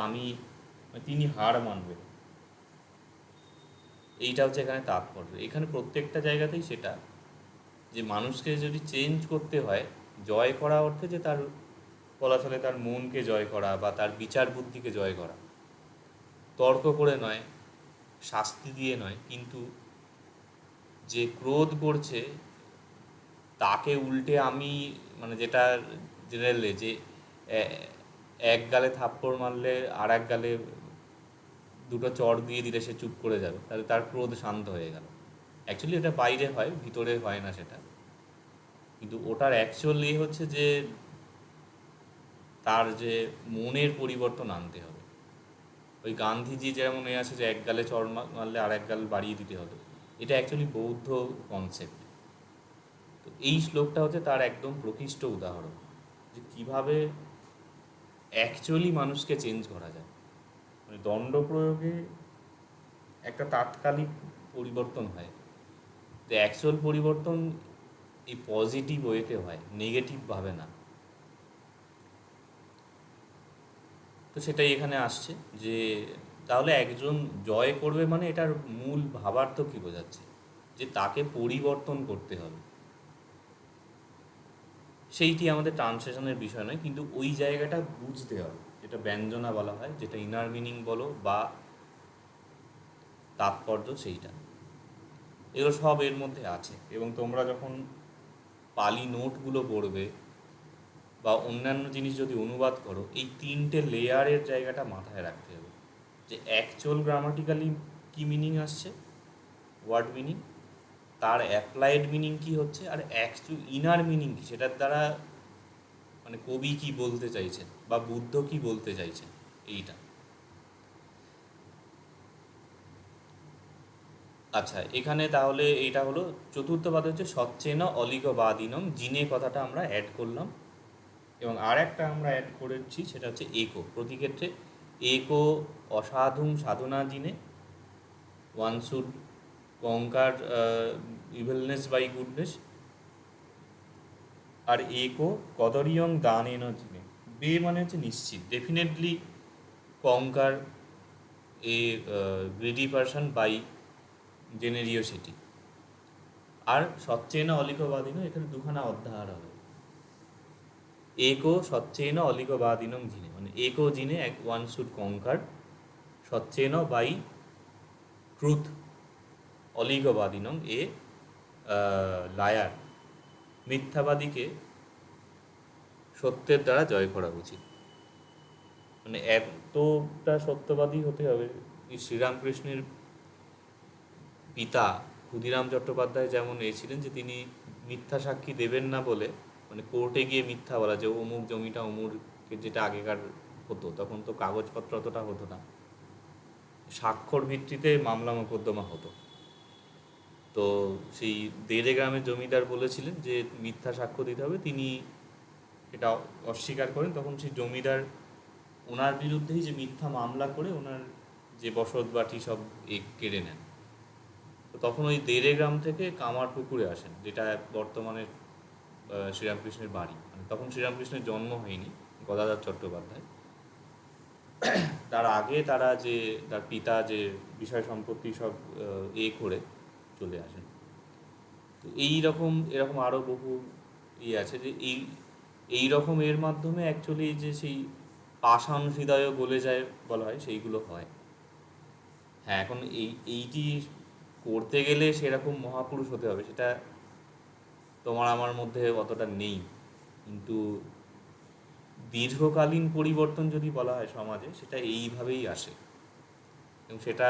Speaker 1: তিনি হার মানবেন। এইটা হচ্ছে এখানে তাৎপর্য। এখানে প্রত্যেকটা জায়গাতেই সেটা, যে মানুষকে যদি চেঞ্জ করতে হয়, জয় করা অর্থে যে তার ফলাফলে তার মনকে জয় করা বা তার বিচার বুদ্ধিকে জয় করা, তর্ক করে নয়, শাস্তি দিয়ে নয়, কিন্তু যে ক্রোধ করছে তাকে উল্টে আমি, মানে যেটা জেনারেলে যে এক গালে থাপ্পড় মারলে আর এক গালে দুটো চড় দিয়ে দিলে সে চুপ করে যাবে, তাহলে তার ক্রোধ শান্ত হয়ে গেল। অ্যাকচুয়ালি এটা বাইরে হয়, ভিতরে হয় না সেটা। কিন্তু ওটার অ্যাকচুয়াল হচ্ছে যে তার যে মনের পরিবর্তন আনতে হবে। ওই গান্ধীজি যেমন আছে যে এক গালে চড় মারলে আর এক গাল বাড়িয়ে দিতে হবে, এটা অ্যাকচুয়ালি বৌদ্ধ কনসেপ্ট। তো এই শ্লোকটা হচ্ছে তার একদম প্রকৃষ্ট উদাহরণ, যে কীভাবে অ্যাকচুয়ালি মানুষকে চেঞ্জ করা যায়। মানে দণ্ড প্রয়োগে একটা তাৎকালিক পরিবর্তন হয়, তো অ্যাকচুয়াল পরিবর্তন এই পজিটিভ ওয়েতে হয়, নেগেটিভভাবে না। তো সেটাই এখানে আসছে যে তাহলে একজন জয় করবে মানে এটার মূল ভাবার্থ কী বোঝাচ্ছে, যে তাকে পরিবর্তন করতে হবে। সেইটি আমাদের ট্রান্সলেশনের বিষয় নয়, কিন্তু ওই জায়গাটা বুঝতে হবে, যেটা ব্যঞ্জনা বলা হয়, যেটা ইনার মিনিং বলো বা তাৎপর্য, সেইটা এগুলো সব এর মধ্যে আছে। এবং তোমরা যখন পালি নোটগুলো পড়বে বা অন্যান্য জিনিস যদি অনুবাদ করো, এই তিনটে লেয়ারের জায়গাটা মাথায় রাখতে হবে, যে অ্যাকচুয়াল গ্রামাটিক্যালি কী মিনিং আসছে, ওয়ার্ড মিনিং, তার অ্যাপ্লাইড মিনিং কী হচ্ছে, আর অ্যাকচুয়াল ইনার মিনিং কী, সেটার দ্বারা মানে কবি কী বলতে চাইছেন বা বুদ্ধ কী বলতে চাইছেন, এইটা। আচ্ছা, এখানে তাহলে এইটা হলো চতুর্থ পাদ, হচ্ছে সচ্চেন অলিগবাদিনম, জিনে কথাটা আমরা অ্যাড করলাম। এবং আর একটা আমরা অ্যাড করেছি, সেটা হচ্ছে একো, প্রতিক্ষেত্রে একো অসাধুং সাধনা জিনে, one should conquer evilness by goodness. আর একো কদরিয়ং দানেন জিনে, বে মানে হচ্ছে নিশ্চিত, definitely conquer a greedy person by generosity. আর সচ্চেন অলিকবাদিন, এখানে দুখানা অধ্যাহার হবে, একো সচ্চেন অলিকবাদিনম জিনে, মানে একো জিনে ওয়ান শুড কঙ্কার, সচ্চেন বাই ট্রুথ, অলিগবাদিনম লায়ার, মিথ্যাবাদীকে সত্যের দ্বারা জয় করা উচিত। মানে এতটা সত্যবাদী হতে হবে। এই শ্রীরামকৃষ্ণের পিতা ক্ষুদিরাম চট্টোপাধ্যায় যেমন ছিলেন যে তিনি মিথ্যা সাক্ষী দেবেন না বলে, মানে কোর্টে গিয়ে মিথ্যা বলা যে অমুক জমিটা অমুকের, যেটা আগেকার হতো, তখন তো কাগজপত্র অতটা হতো না, স্বাক্ষর ভিত্তিতে মামলা মোকদ্দমা হতো। তো সেই দেড়ে গ্রামের জমিদার বলেছিলেন যে মিথ্যা সাক্ষ্য দিতে হবে, তিনি এটা অস্বীকার করেন। তখন সেই জমিদার ওনার বিরুদ্ধেই যে মিথ্যা মামলা করে ওনার যে বসত বাটি সব কেড়ে নেন। তো তখন ওই দেড়ে গ্রাম থেকে কামারপুকুরে আসেন, যেটা বর্তমানে শ্রীরামকৃষ্ণের বাড়ি। মানে তখন শ্রীরামকৃষ্ণের জন্ম হয়নি, গদাধর চট্টোপাধ্যায়। তার আগে তারা যে তার পিতা যে বিষয় সম্পত্তি সব করে চলে আসেন। তো এরকম আরও বহু আছে যে এই রকম এর মাধ্যমে অ্যাকচুয়ালি যে সেই পাষাণ হৃদয় গলে যায় বলা হয়, সেইগুলো হয়। হ্যাঁ, এখন এইটি করতে গেলে সেরকম মহাপুরুষ হতে হবে, সেটা তোমার আমার মধ্যে অতটা নেই। কিন্তু দীর্ঘকালীন পরিবর্তন যদি বলা হয় সমাজে, সেটা এইভাবেই আসে। এবং সেটা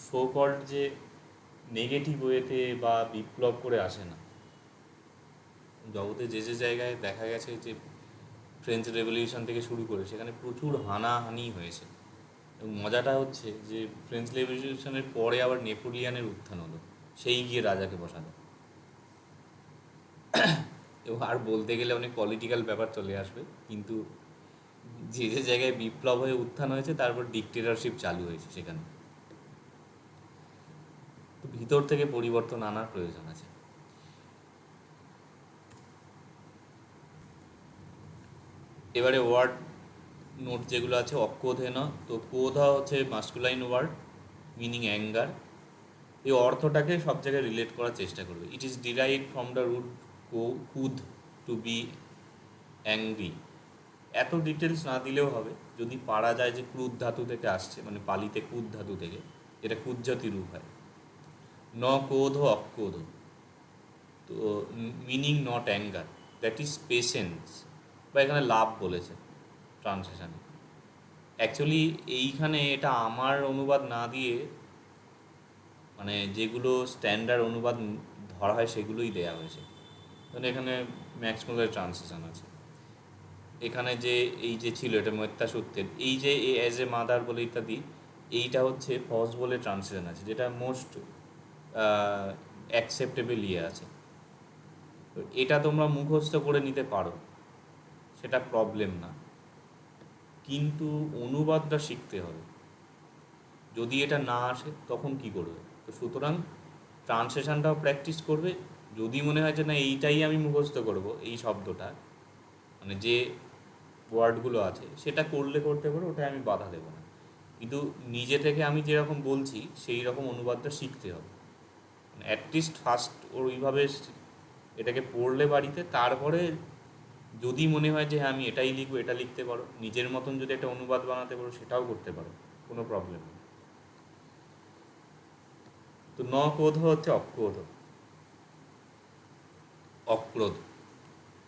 Speaker 1: সো কল্ড যে নেগেটিভ ওয়েতে বা বিপ্লব করে আসে না। জগতে যে যে জায়গায় দেখা গেছে যে ফ্রেঞ্চ রেভলিউশন থেকে শুরু করে সেখানে প্রচুর হানাহানি হয়েছে। এবং মজাটা হচ্ছে যে ফ্রেঞ্চ রেভলিউশনের পরে আবার নেপোলিয়ানের উত্থান হলো, সেই গিয়ে রাজাকে বসালো। এবং আর বলতে গেলে অনেক পলিটিক্যাল ব্যাপার চলে আসবে, কিন্তু যে যে জায়গায় বিপ্লব হয়ে উত্থান হয়েছে তারপর ডিক্টেটরশিপ চালু হয়েছে সেখানে। তো ভিতর থেকে পরিবর্তন আনার প্রয়োজন আছে। এবারে ওয়ার্ড নোট যেগুলো আছে, অক্কোধেন। তো কোধা হচ্ছে মাস্কুলাইন ওয়ার্ড মিনিং অ্যাঙ্গার। এই অর্থটাকে সব জায়গায় রিলেট করার চেষ্টা করবে। It is derive from the root কুদ, টু বি অ্যাংরি। এত ডিটেলস না দিলেও হবে, যদি পারা যায় যে ক্রুদ ধাতু থেকে আসছে, মানে পালিতে কুদ ধাতু থেকে, যেটা কুজ্জাতি রূপ হয়। ন কোধ অক্কোধ, তো meaning not anger, that is patience. বা এখানে লাভ বলেছে ট্রান্সলেশনে। অ্যাকচুয়ালি এইখানে এটা আমার অনুবাদ না দিয়ে, মানে যেগুলো স্ট্যান্ডার্ড অনুবাদ ধরা হয় সেগুলোই দেওয়া হয়েছে। মানে এখানে ম্যাক্স মুলারের ট্রান্সলেশন আছে। এখানে যে এই যে ছিল এটা মৈত্তা সত্যের, এই যে এ অ্যাজ এ মাদার বলে ইত্যাদি, এইটা হচ্ছে ফস বলে ট্রান্সলেশন আছে, যেটা মোস্ট অ্যাকসেপ্টেবল আছে। তো এটা তোমরা মুখস্থ করে নিতে পারো, সেটা প্রবলেম না, কিন্তু অনুবাদটা শিখতে হবে। যদি এটা না আসে তখন কি করবে? তো সুতরাং ট্রান্সলেশনটাও প্র্যাকটিস করবে। যদি মনে হয় যে না এইটাই আমি মুখস্থ করব, এই শব্দটা, মানে যে ওয়ার্ডগুলো আছে সেটা করতে পারো, ওটা আমি বাধা দেবো না, কিন্তু নিজে থেকে আমি যেরকম বলছি সেই রকম অনুবাদটা শিখতে হবে। অ্যাটলিস্ট ফার্স্ট ওইভাবে এটাকে পড়লে বাড়িতে, তারপরে যদি মনে হয় যে হ্যাঁ আমি এটাই লিখবো, এটা লিখতে পারো। নিজের মতন যদি একটা অনুবাদ বানাতে পারো সেটাও করতে পারো, কোনো প্রবলেম নেই। তো ন ক্রোধ হচ্ছে অক্রোধ, অক্রোধ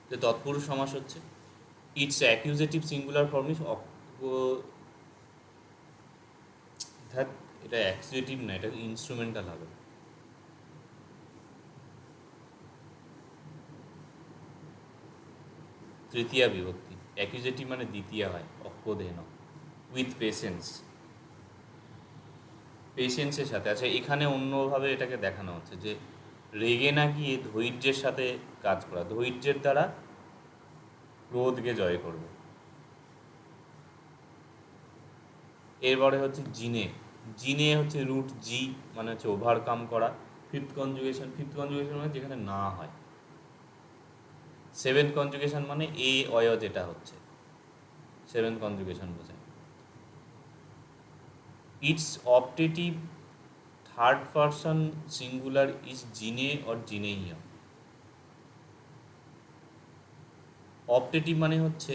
Speaker 1: যে তৎপুরুষ সমাস হচ্ছে। It's accusative singular form is ধ্যাত, এটা অ্যাকিউজেটিভ না, এটা ইনস্ট্রুমেন্টাল হবে। তৃতীয়া বিভক্তি, অ্যাকিউজেটিভ মানে দ্বিতীয় হয়, অক্রোধেন, উইথ পেশেন্স, পেশেন্সের সাথে। আচ্ছা, এখানে অন্যভাবে এটাকে দেখানো হচ্ছে যে রেগে না গিয়ে ধৈর্যের সাথে কাজ করা, ধৈর্যের দ্বারা ক্রোধকে জয় করবে। এরপরে হচ্ছে জিনে, জিনে হচ্ছে রুট জি, মানে হচ্ছে ওভারকাম করা। ফিফথ কনজুগেশন মানে যেখানে না হয়। সেভেন্থ কনজুগেশন মানে এ অয়, যেটা হচ্ছে সেভেন্থ কনজুগেশন বোঝায়। It's optative third person singular is জিনে অর জিনেইয়া। অপটেটিভ মানে হচ্ছে,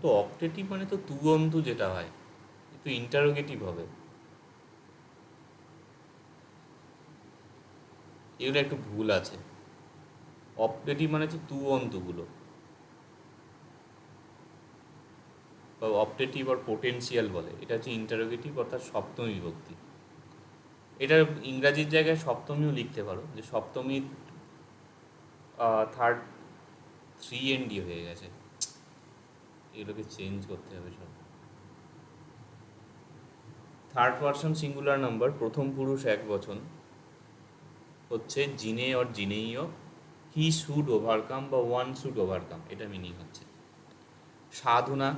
Speaker 1: তো অপটেটিভ মানে তো তুগন্তু যেটা হয়, একটু ইন্টারোগেটিভ হবে। এগুলো একটু ভুল আছে। অপটেটিভ মানে হচ্ছে তু অন্তগুলো, বা অপটেটিভ আর পোটেনশিয়াল বলে। এটা হচ্ছে ইন্টারোগেটিভ অর্থাৎ সপ্তমী বিভক্তি। এটা ইংরাজির জায়গায় সপ্তমীও লিখতে পারো, যে সপ্তমী থার্ড 3 ND হয়ে গেছে, এগুলোকে চেঞ্জ করতে হবে সব। থার্ড পারসন সিঙ্গুলার নাম্বার, প্রথম পুরুষ একবচন হচ্ছে জিনে অর জিনেইয়, হি শুড ওভারকাম বা ওয়ান শুড ওভারকাম, এটা মিনিং হচ্ছে। সাধুনা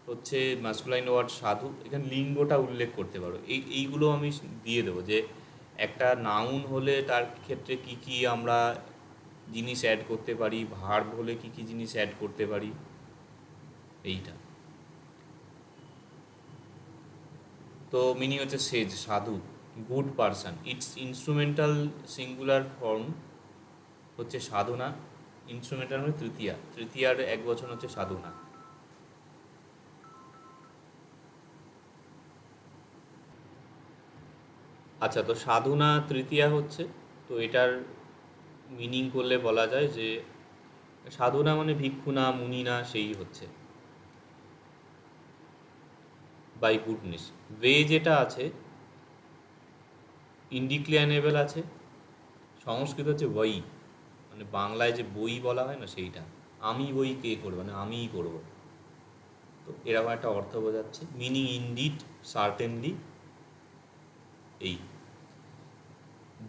Speaker 1: হচ্ছে ম্যাসকুলাইন ওয়ার্ড সাধু, এখানে লিঙ্গটা উল্লেখ করতে পারো। এইগুলো আমি দিয়ে দেবো, যে একটা নাউন হলে তার ক্ষেত্রে কি কি আমরা জিনিস অ্যাড করতে পারি, ভার্ব হলে কি কি জিনিস অ্যাড করতে পারি, এইটা। তো মিনিং হচ্ছে সেজ, সাধু। Good person, it's instrumental singular form হচ্ছে সাধনা। ইনস্ট্রুমেন্টাল মানে তৃতীয়া, তৃতীয়ার একবচন হচ্ছে সাধনা। আচ্ছা, তো সাধনা তৃতীয়া হচ্ছে, তো এটার মিনিং করলে বলা যায় যে সাধুনা মানে ভিক্ষুনা মুনিনা, সেই হচ্ছে বাই গুডনেস। ওয়ে যেটা আছে ইন্ডিক্লিয়ানেবল আছে, সংস্কৃত হচ্ছে বই, মানে বাংলায় যে বই বলা হয় না সেইটা। আমি বই কে করবে, মানে আমিই করব, তো এরকম একটা অর্থ বোঝাচ্ছে। মিনিং ইনডিড, সার্টেনলি, এই।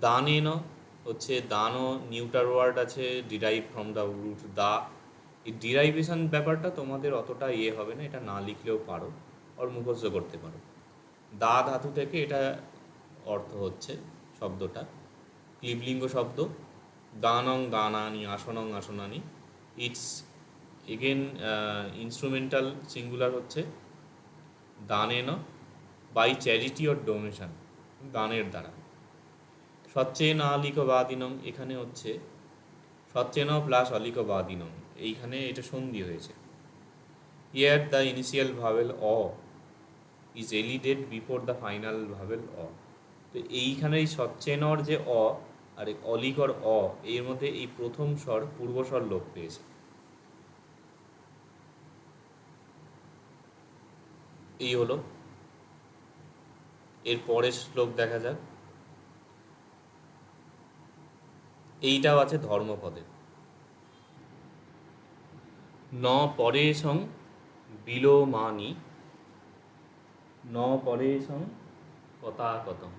Speaker 1: দানেন হচ্ছে, দানও নিউটার ওয়ার্ড আছে, ডিরাইভ ফ্রম দ্য রুট দা। এই ডিরাইভেশন ব্যাপারটা তোমাদের অতটা হবে না, এটা না লিখলেও পারো, আর মুখস্থ করতে পারো। দা ধাতু থেকে এটা অর্থ হচ্ছে শব্দটা, ক্লিবলিঙ্গ শব্দ। গানং গানানি, আসনং আসনানি, ইটস এগেন ইনস্ট্রুমেন্টাল সিঙ্গুলার হচ্ছে দানেন, বাই চ্যারিটি অর ডোনেশন, দানের দ্বারা। সচ্চেন আলিকবাদিনং, এখানে হচ্ছে সচ্চেন প্লাস অলিকবাদিনং, এইখানে এটা সন্ধি হয়েছে। ইয়ার দ্য ইনিশিয়াল ভাবেল অ is elided before the final vowel অ। তো এইখানে এই সচ্চেনর যে অ আর অলিকর অ, এর মধ্যে এই প্রথম স্বর পূর্বস্বর লোপ পেয়েছে। এই হলো। এর পরের শ্লোক দেখা যাক। এইটাও আছে ধর্মপদে। ন পরেশং বিলোমানি, ন পরেশং কথাকথম।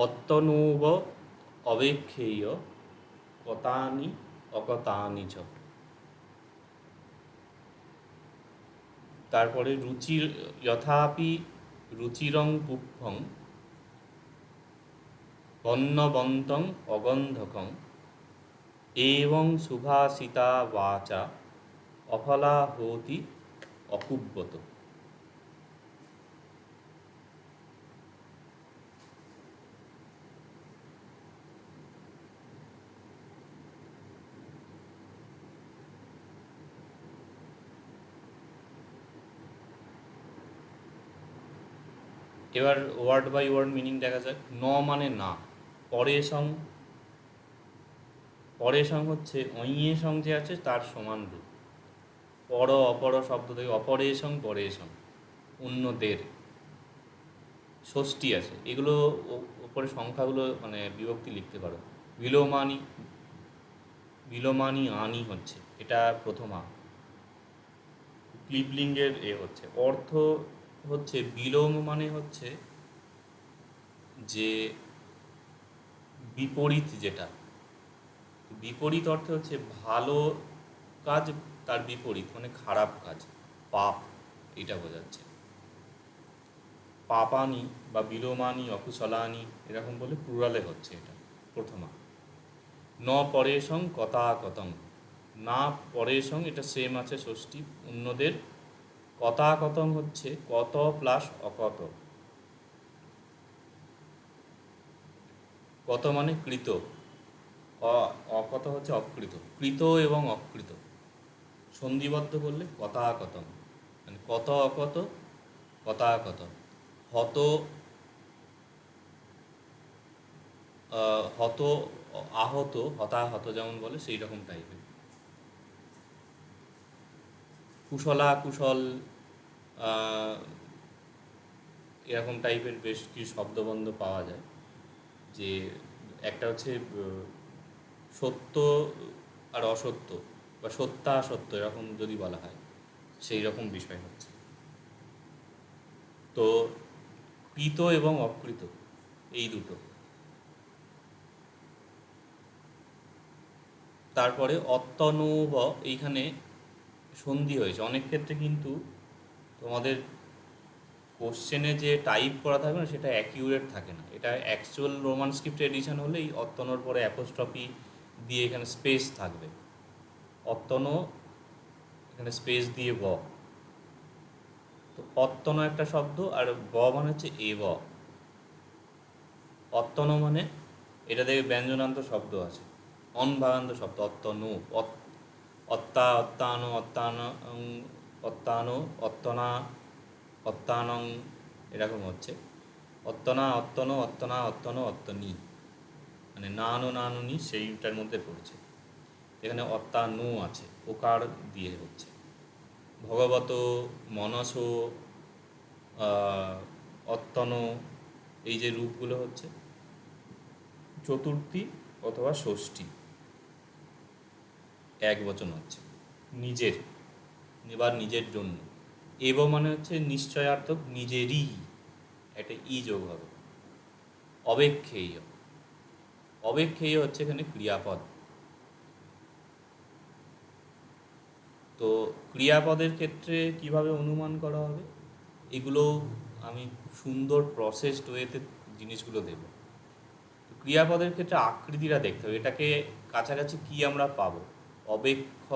Speaker 1: অত্যনুব অবেক্ষেয় কথানি অকথানি চ। তারপরে রুচির যথাপি রুচিরং পুষ্পং বন্যবন্তং অগন্ধকং, এবং সুভাষিতা বাচা অফলা হতি অকুব্যত। এবার ওয়ার্ড বাই ওয়ার্ড মিনিং দেখা যাক। ন মানে না, পরেশং, পরেশং হচ্ছে অইয়ে সং যে আছে তার সমান রূপ। পর অপর শব্দ থেকে অপরেশং পরেশং, অন্যদের। ষষ্ঠী আছে, এগুলো ওপরে সংখ্যাগুলো মানে বিভক্তি লিখতে পারো। বিলোমানি, বিলোমানি আনি হচ্ছে, এটা প্রথমা। ক্লিবলিঙ্গের হচ্ছে অর্থ হচ্ছে বিলোম মানে হচ্ছে যে বিপরীত, যেটা বিপরীত অর্থে হচ্ছে ভালো কাজ, তার বিপরীত মানে খারাপ কাজ, পাপ, এটা বোঝাচ্ছে। পাপানি বা বিলোমানি অকুশলানি এরকম বলে প্লুরালে হচ্ছে এটা প্রথমা। ন পরেশং কথাকথং, না পরেশং এটা সেম আছে ষষ্ঠী, অন্যদের। কথাকথং হচ্ছে কত প্লাস অকত, কত মানে কৃত, অকত হচ্ছে অকৃত, কৃত এবং অকৃত সন্ধিবদ্ধ করলে কথাকথং, মানে কত অকত কথাকথ। হত, হত, আহত, হতাহত যেমন বলে সেই রকম টাইপের। কুশলা, কুশল, আহ, এরকম টাইপের বেশ কিছু শব্দবন্ধ পাওয়া যায়। যে একটা হচ্ছে সত্য আর অসত্য, বা সত্যাসত্য এরকম যদি বলা হয়, সেই রকম বিষয় হচ্ছে। তো কৃত এবং অকৃত এই দুটো। তারপরে অত্যনুব, এইখানে সন্ধি হয়েছে অনেক ক্ষেত্রে, কিন্তু তোমাদের কোশ্চেনে যে টাইপ করা থাকবে না সেটা অ্যাকিউরেট থাকে না। এটা অ্যাকচুয়াল রোমান স্ক্রিপ্ট এডিশন হলেই অত্যনর পরে অ্যাপোস্ট্রফি দিয়ে এখানে স্পেস থাকবে, অত্যন, এখানে স্পেস দিয়ে ব। তো অত্যন একটা শব্দ, আর ব মানে হচ্ছে এ ব। অত্যন মানে এটা থেকে ব্যঞ্জনান্ত শব্দ আছে, অনভাগান্ত শব্দ অত্যনু, অত্তা, অত্তান, অত্তান, অত্তানো, অত্তনা, অত্তানং, এরকম হচ্ছে। অত্তনা, অত্তন, অত্তনা, অত্তন, অত্তনি, মানে নানু নানুনি সেইটার মধ্যে পড়ছে। এখানে অত্তানু আছে, ওকার দিয়ে হচ্ছে। ভগবত, মনস, অত্তন, এই যে রূপগুলো হচ্ছে চতুর্থী অথবা ষষ্ঠী, এক বচন হচ্ছে নিজের, এবার নিজের জন্য। এব মানে হচ্ছে নিশ্চয়ার্থক, নিজেরই, একটা ই যোগ হবে। অবেক্ষেয়, অবেক্ষেয় হচ্ছে এখানে ক্রিয়াপদ। তো ক্রিয়াপদের ক্ষেত্রে কিভাবে অনুমান করা হবে, এগুলো আমি খুব সুন্দর প্রসেসড ওয়েতে জিনিসগুলো দেব। তো ক্রিয়াপদের ক্ষেত্রে আকৃতিটা দেখতে হবে, এটাকে কাছাকাছি কি আমরা পাবো। অবেক্ষ,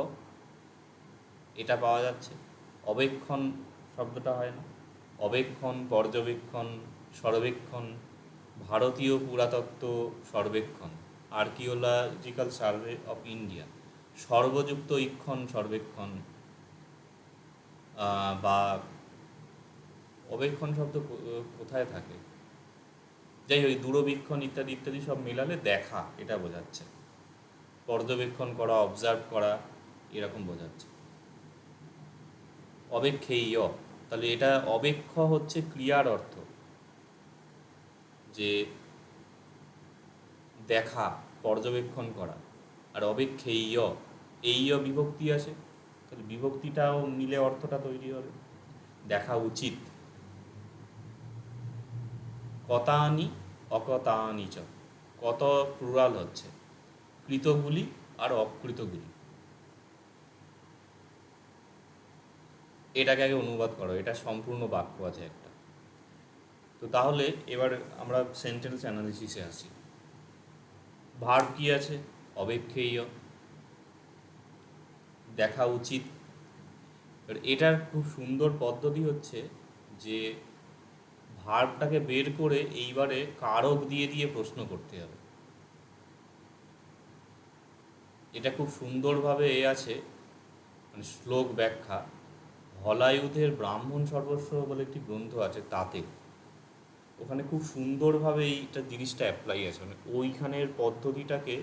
Speaker 1: এটা পাওয়া যাচ্ছে। অবেক্ষণ শব্দটা হয় না, অবেক্ষণ, পর্যবেক্ষণ, সর্বেক্ষণ, ভারতীয় পুরাতত্ত্ব সর্বেক্ষণ, আর্কিওলজিক্যাল সার্ভে অফ ইন্ডিয়া, সর্বযুক্ত ঈক্ষণ সর্বেক্ষণ, বা অবেক্ষণ শব্দ কোথায় থাকে, যাই হোক দূরবীক্ষণ ইত্যাদি ইত্যাদি সব মেলালে দেখা, এটা বোঝাচ্ছে। পর্যবেক্ষণ করা, অবজার্ভ করা, এরকম বোঝাচ্ছে। অবেক্ষেয়, তাহলে এটা অবেক্ষ হচ্ছে ক্রিয়ার অর্থ, যে দেখা, পর্যবেক্ষণ করা। আর অবেক্ষেয়, এই বিভক্তি আসে, তাহলে বিভক্তিটাও মিলে অর্থটা তৈরি হবে। দেখা উচিত। কতানি, অকতানি চ, কত প্লুরাল হচ্ছে, কৃতগুলি আর অকৃতগুলি। এটাকে আগে অনুবাদ করো, এটা সম্পূর্ণ বাক্য আছে একটা। তো তাহলে এবার আমরা সেন্টেন্স অ্যানালিসিসে আসি। ভার্ব কি আছে, অবেক্ষেয়, দেখা উচিত। এবার এটার খুব সুন্দর পদ্ধতি হচ্ছে যে ভার্বটাকে বের করে এইবারে কারক দিয়ে দিয়ে প্রশ্ন করতে হবে। এটা খুব সুন্দরভাবে আছে, মানে শ্লোক ব্যাখ্যা, হলায়ুধের ব্রাহ্মণ সর্বস্ব বলে একটি গ্রন্থ আছে, তাতে ওখানে খুব সুন্দরভাবে এইটা জিনিসটা অ্যাপ্লাই আছে, মানে ওইখানের পদ্ধতিটাকে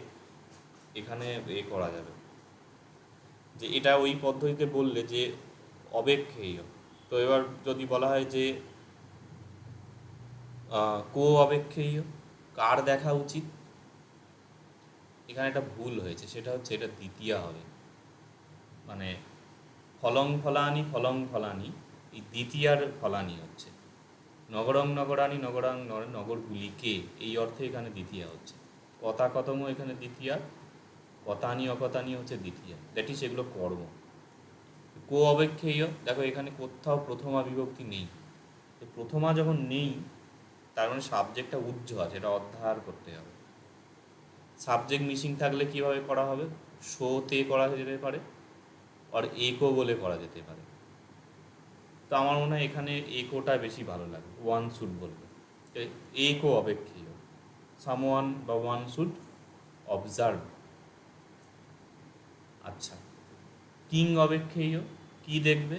Speaker 1: এখানে করা যাবে, যে এটা ওই পদ্ধতিতে বললে যে অবেক্ষেয়। তো এবার যদি বলা হয় যে কো অবেক্ষেয়, কার দেখা উচিত, এখানে একটা ভুল হয়েছে, সেটা হচ্ছে এটা দ্বিতীয়া হবে, মানে ফলং ফলানি, ফলং ফলানি, এই দ্বিতীয়ার ফলানি হচ্ছে। নগরং নগরানি, নগরাং নগরগুলিকে, এই অর্থে এখানে দ্বিতীয়া হচ্ছে। কথা কথম এখানে দ্বিতীয়া, কথানি অকথানি হচ্ছে দ্বিতীয়া, দ্যাট ইজ এগুলো কর্ম। কো অবেক্ষেয়, দেখো এখানে কোথাও প্রথমা বিভক্তি নেই। তো প্রথমা যখন নেই, তার মানে সাবজেক্টটা উজ্জ্ব আছে, এটা অধ্যাহার করতে হবে। সাবজেক্ট মিসিং থাকলে কিভাবে করা হবে, শোতে করা যেতে পারে, আর একো বলে করা যেতে পারে। তো আমার মনে হয় এখানে একোটা বেশি ভালো লাগে, ওয়ান শুড বলবে। একো অবেক্ষেয়, সামওয়ান বা ওয়ান শুড অবজার্ভ। আচ্ছা, কিং অবেক্ষেয়, কি দেখবে।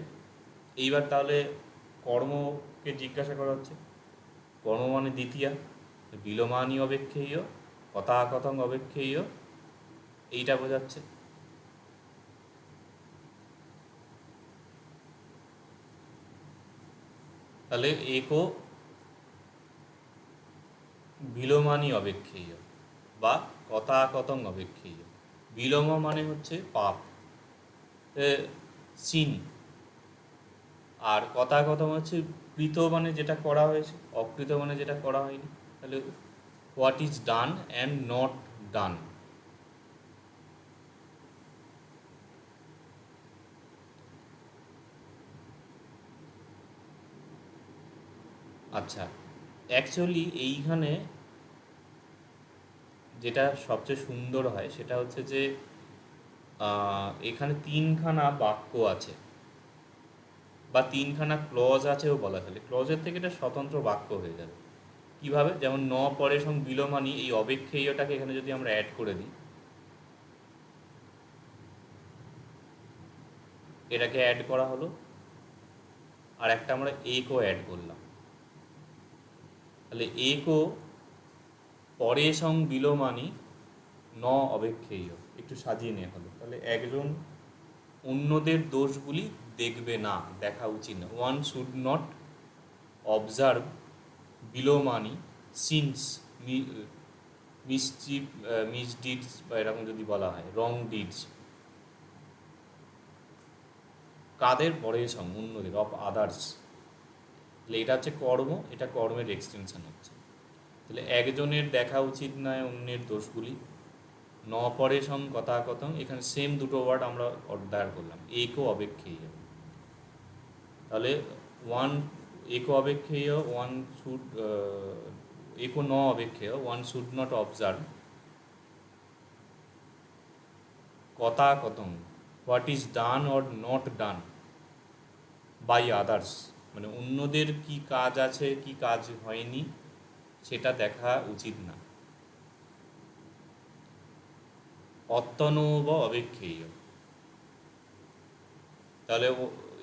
Speaker 1: এইবার তাহলে কর্মকে জিজ্ঞাসা করা হচ্ছে, কর্ম মানে দ্বিতীয়া, বিলোমানি অবেক্ষেয়, কথাকথং অবেক্ষেয়, এইটা বোঝাচ্ছে। তাহলে একো বিলোমানি অবেক্ষেয় বা কথাকথং অবেক্ষেয়। বিলোম মানে হচ্ছে পাপ, সিন। আর কথাকথং হচ্ছে কৃত মানে যেটা করা হয়েছে, অকৃত মানে যেটা করা হয়নি। তাহলে what is done and not ডান। আচ্ছা, অ্যাকচুয়ালি এইখানে যেটা সবচেয়ে সুন্দর হয় সেটা হচ্ছে যে এখানে তিনখানা বাক্য আছে বা তিনখানা ক্লজ আছেও বলা চলে। ক্লজের থেকে এটা স্বতন্ত্র বাক্য হয়ে যাবে। কিভাবে? যেমন ন পরে সং বিলোমানি, এই অবেক্ষেয়টাকে এখানে যদি আমরা অ্যাড করে দিই, এটাকে অ্যাড করা হলো, আর একটা আমরা একও অ্যাড করলাম। তাহলে একও পরে সং বিলোমানি ন অবেক্ষেয়, একটু সাজিয়ে নেওয়া হলো। তাহলে একজন অন্যদের দোষগুলি দেখবে না, দেখা উচিত না। ওয়ান শুড নট অবজার্ভ বিলোমানি সিনস, মিসচিভ, মিসডিডস বা এরকম যদি বলা হয় রং ডিডস। কাদের? পরে সং, অন্যদের, অফ আদার্স। তাহলে এটা হচ্ছে কর্ম, এটা কর্মের এক্সটেনশন হচ্ছে। তাহলে একজনের দেখা উচিত নয় অন্যের দোষগুলি। ন পরে সং কথাকথং, এখানে সেম দুটো ওয়ার্ড আমরা অধ্যায় করলাম, একও অবেক্ষেয়। তাহলে ওয়ান একো অবেক্ষেয়, ওয়ান শুড, একো ন অবেক্ষেয়, ওয়ান শুড নট অবজার্ভ কথাকথং, what is done or not done by others, মানে অন্যদের কি কাজ আছে কি কাজ হয়নি সেটা দেখা উচিত না। অত্যনব অবেক্ষেয়, তাহলে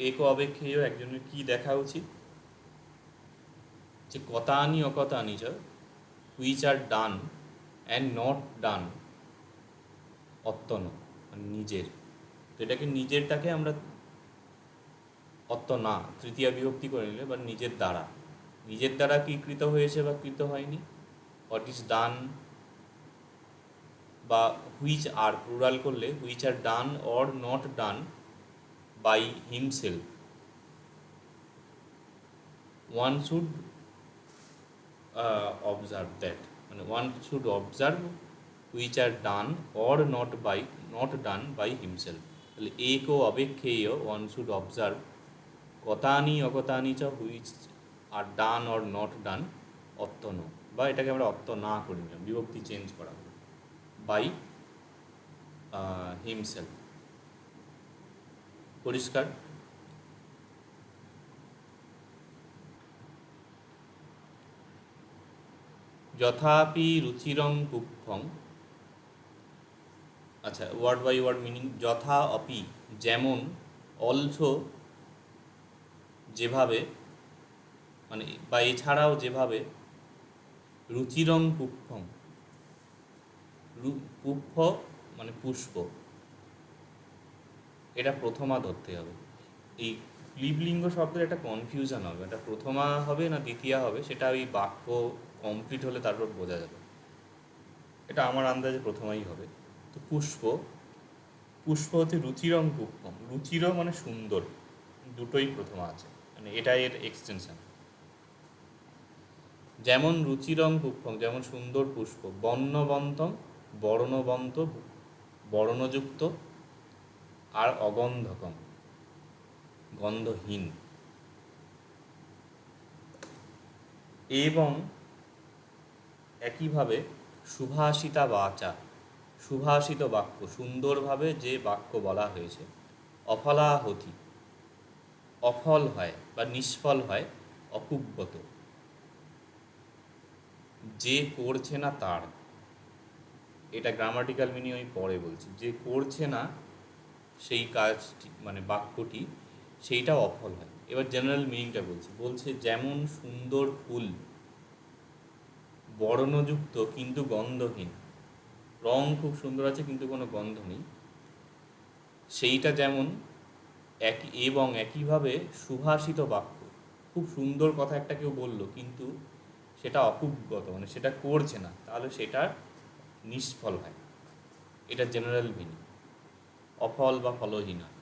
Speaker 1: একো অবেক্ষেয় একজনের কি দেখা উচিত? যে কথানি অকথানি চ which are done and not done অত্যন, মানে নিজের। তো এটাকে নিজেরটাকে আমরা অত্য না তৃতীয়া বিভক্তি করে নিলে, বা নিজের দ্বারা, নিজের দ্বারা কি কৃত হয়েছে বা কৃত হয়নি, হোয়াট ইজ ডান, বা হুইচ আর প্লুরাল করলে which are done or not done by himself. One should observe that, মানে one should observe which are done or not done by himself. তাহলে একো অবেক্ষেয়, ওয়ান শুড অবজার্ভ কথানি অকথানি চ which are done or not done অত্যন, বা এটাকে আমরা অত্য না করে নিলাম, বিভক্তি চেঞ্জ করা হলো, বাই হিমসেলফ। পরিষ্কার? যথাপি রুচিরং পুপ্ফং। আচ্ছা, ওয়ার্ড বাই ওয়ার্ড মিনিং। যথা অপি, যেমন, অলসো, যেভাবে, মানে বা এছাড়াও যেভাবে, রুচিরং পুপ্ফং, পুপ্ফ মানে পুষ্প, এটা প্রথমা ধরতে হবে। এই লিবলিঙ্গ শব্দের একটা কনফিউশন হবে, এটা প্রথমা হবে না দ্বিতীয়া হবে, সেটা ওই বাক্য কমপ্লিট হলে তারপর বোঝা যাবে। এটা আমার আন্দাজে প্রথমাই হবে। তো পুষ্প, পুষ্প হচ্ছে রুচিরং পুষ্পম, রুচির মানে সুন্দর, দুটোই প্রথমা আছে, মানে এটা এর এক্সটেনশন। যেমন রুচিরং পুষ্পম, যেমন সুন্দর পুষ্প। বর্ণবন্তম, বর্ণবন্ত, বর্ণযুক্ত, আর অগন্ধকম, গন্ধহীন। এবং একইভাবে সুভাষিতা বাচা, সুভাষিত বাক্য, সুন্দরভাবে যে বাক্য বলা হয়েছে। অফলাহতি, অফল হয় বা নিষ্ফল হয়। অকুব্যত, যে করছে না তার, এটা গ্রামাটিক্যাল মিনিং আমি পরে বলছি। যে করছে না সেই কাজটি, মানে বাক্যটি, সেইটা অফল হয়। এবার জেনারেল মিনিংটা বলছি। বলছে যেমন সুন্দর ফুল বর্ণযুক্ত কিন্তু গন্ধহীন, রং খুব সুন্দর আছে কিন্তু কোনো গন্ধ নেই, সেইটা যেমন এবং একইভাবে সুভাষিত বাক্য, খুব সুন্দর কথা একটা কেউ বলল কিন্তু সেটা অকুব্যত, মানে সেটা করছে না, তাহলে সেটা নিষ্ফল হয়। এটা জেনারেল মিনিং। অফল বা ফলহীন হয়।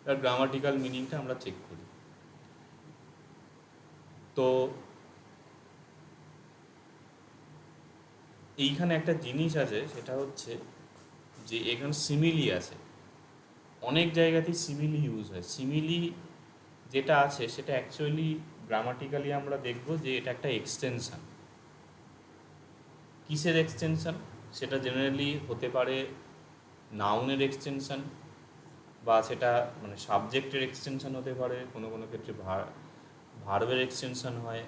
Speaker 1: এবার গ্রামাটিক্যাল মিনিংটা আমরা চেক করি। তো এইখানে একটা জিনিস আছে, সেটা হচ্ছে যে এখানে সিমিলি আছে, অনেক জায়গাতেই সিমিলি ইউজ হয়। সিমিলি যেটা আছে সেটা অ্যাকচুয়ালি গ্রামাটিক্যালি আমরা দেখব যে এটা একটা এক্সটেনশন। কিসের এক্সটেনশন? সেটা জেনারেলি হতে পারে নাউনের এক্সটেনশন, বা সেটা মানে সাবজেক্টের এক্সটেনশন হতে পারে, কোনো কোনো ক্ষেত্রে ভার্বের এক্সটেনশন হয়,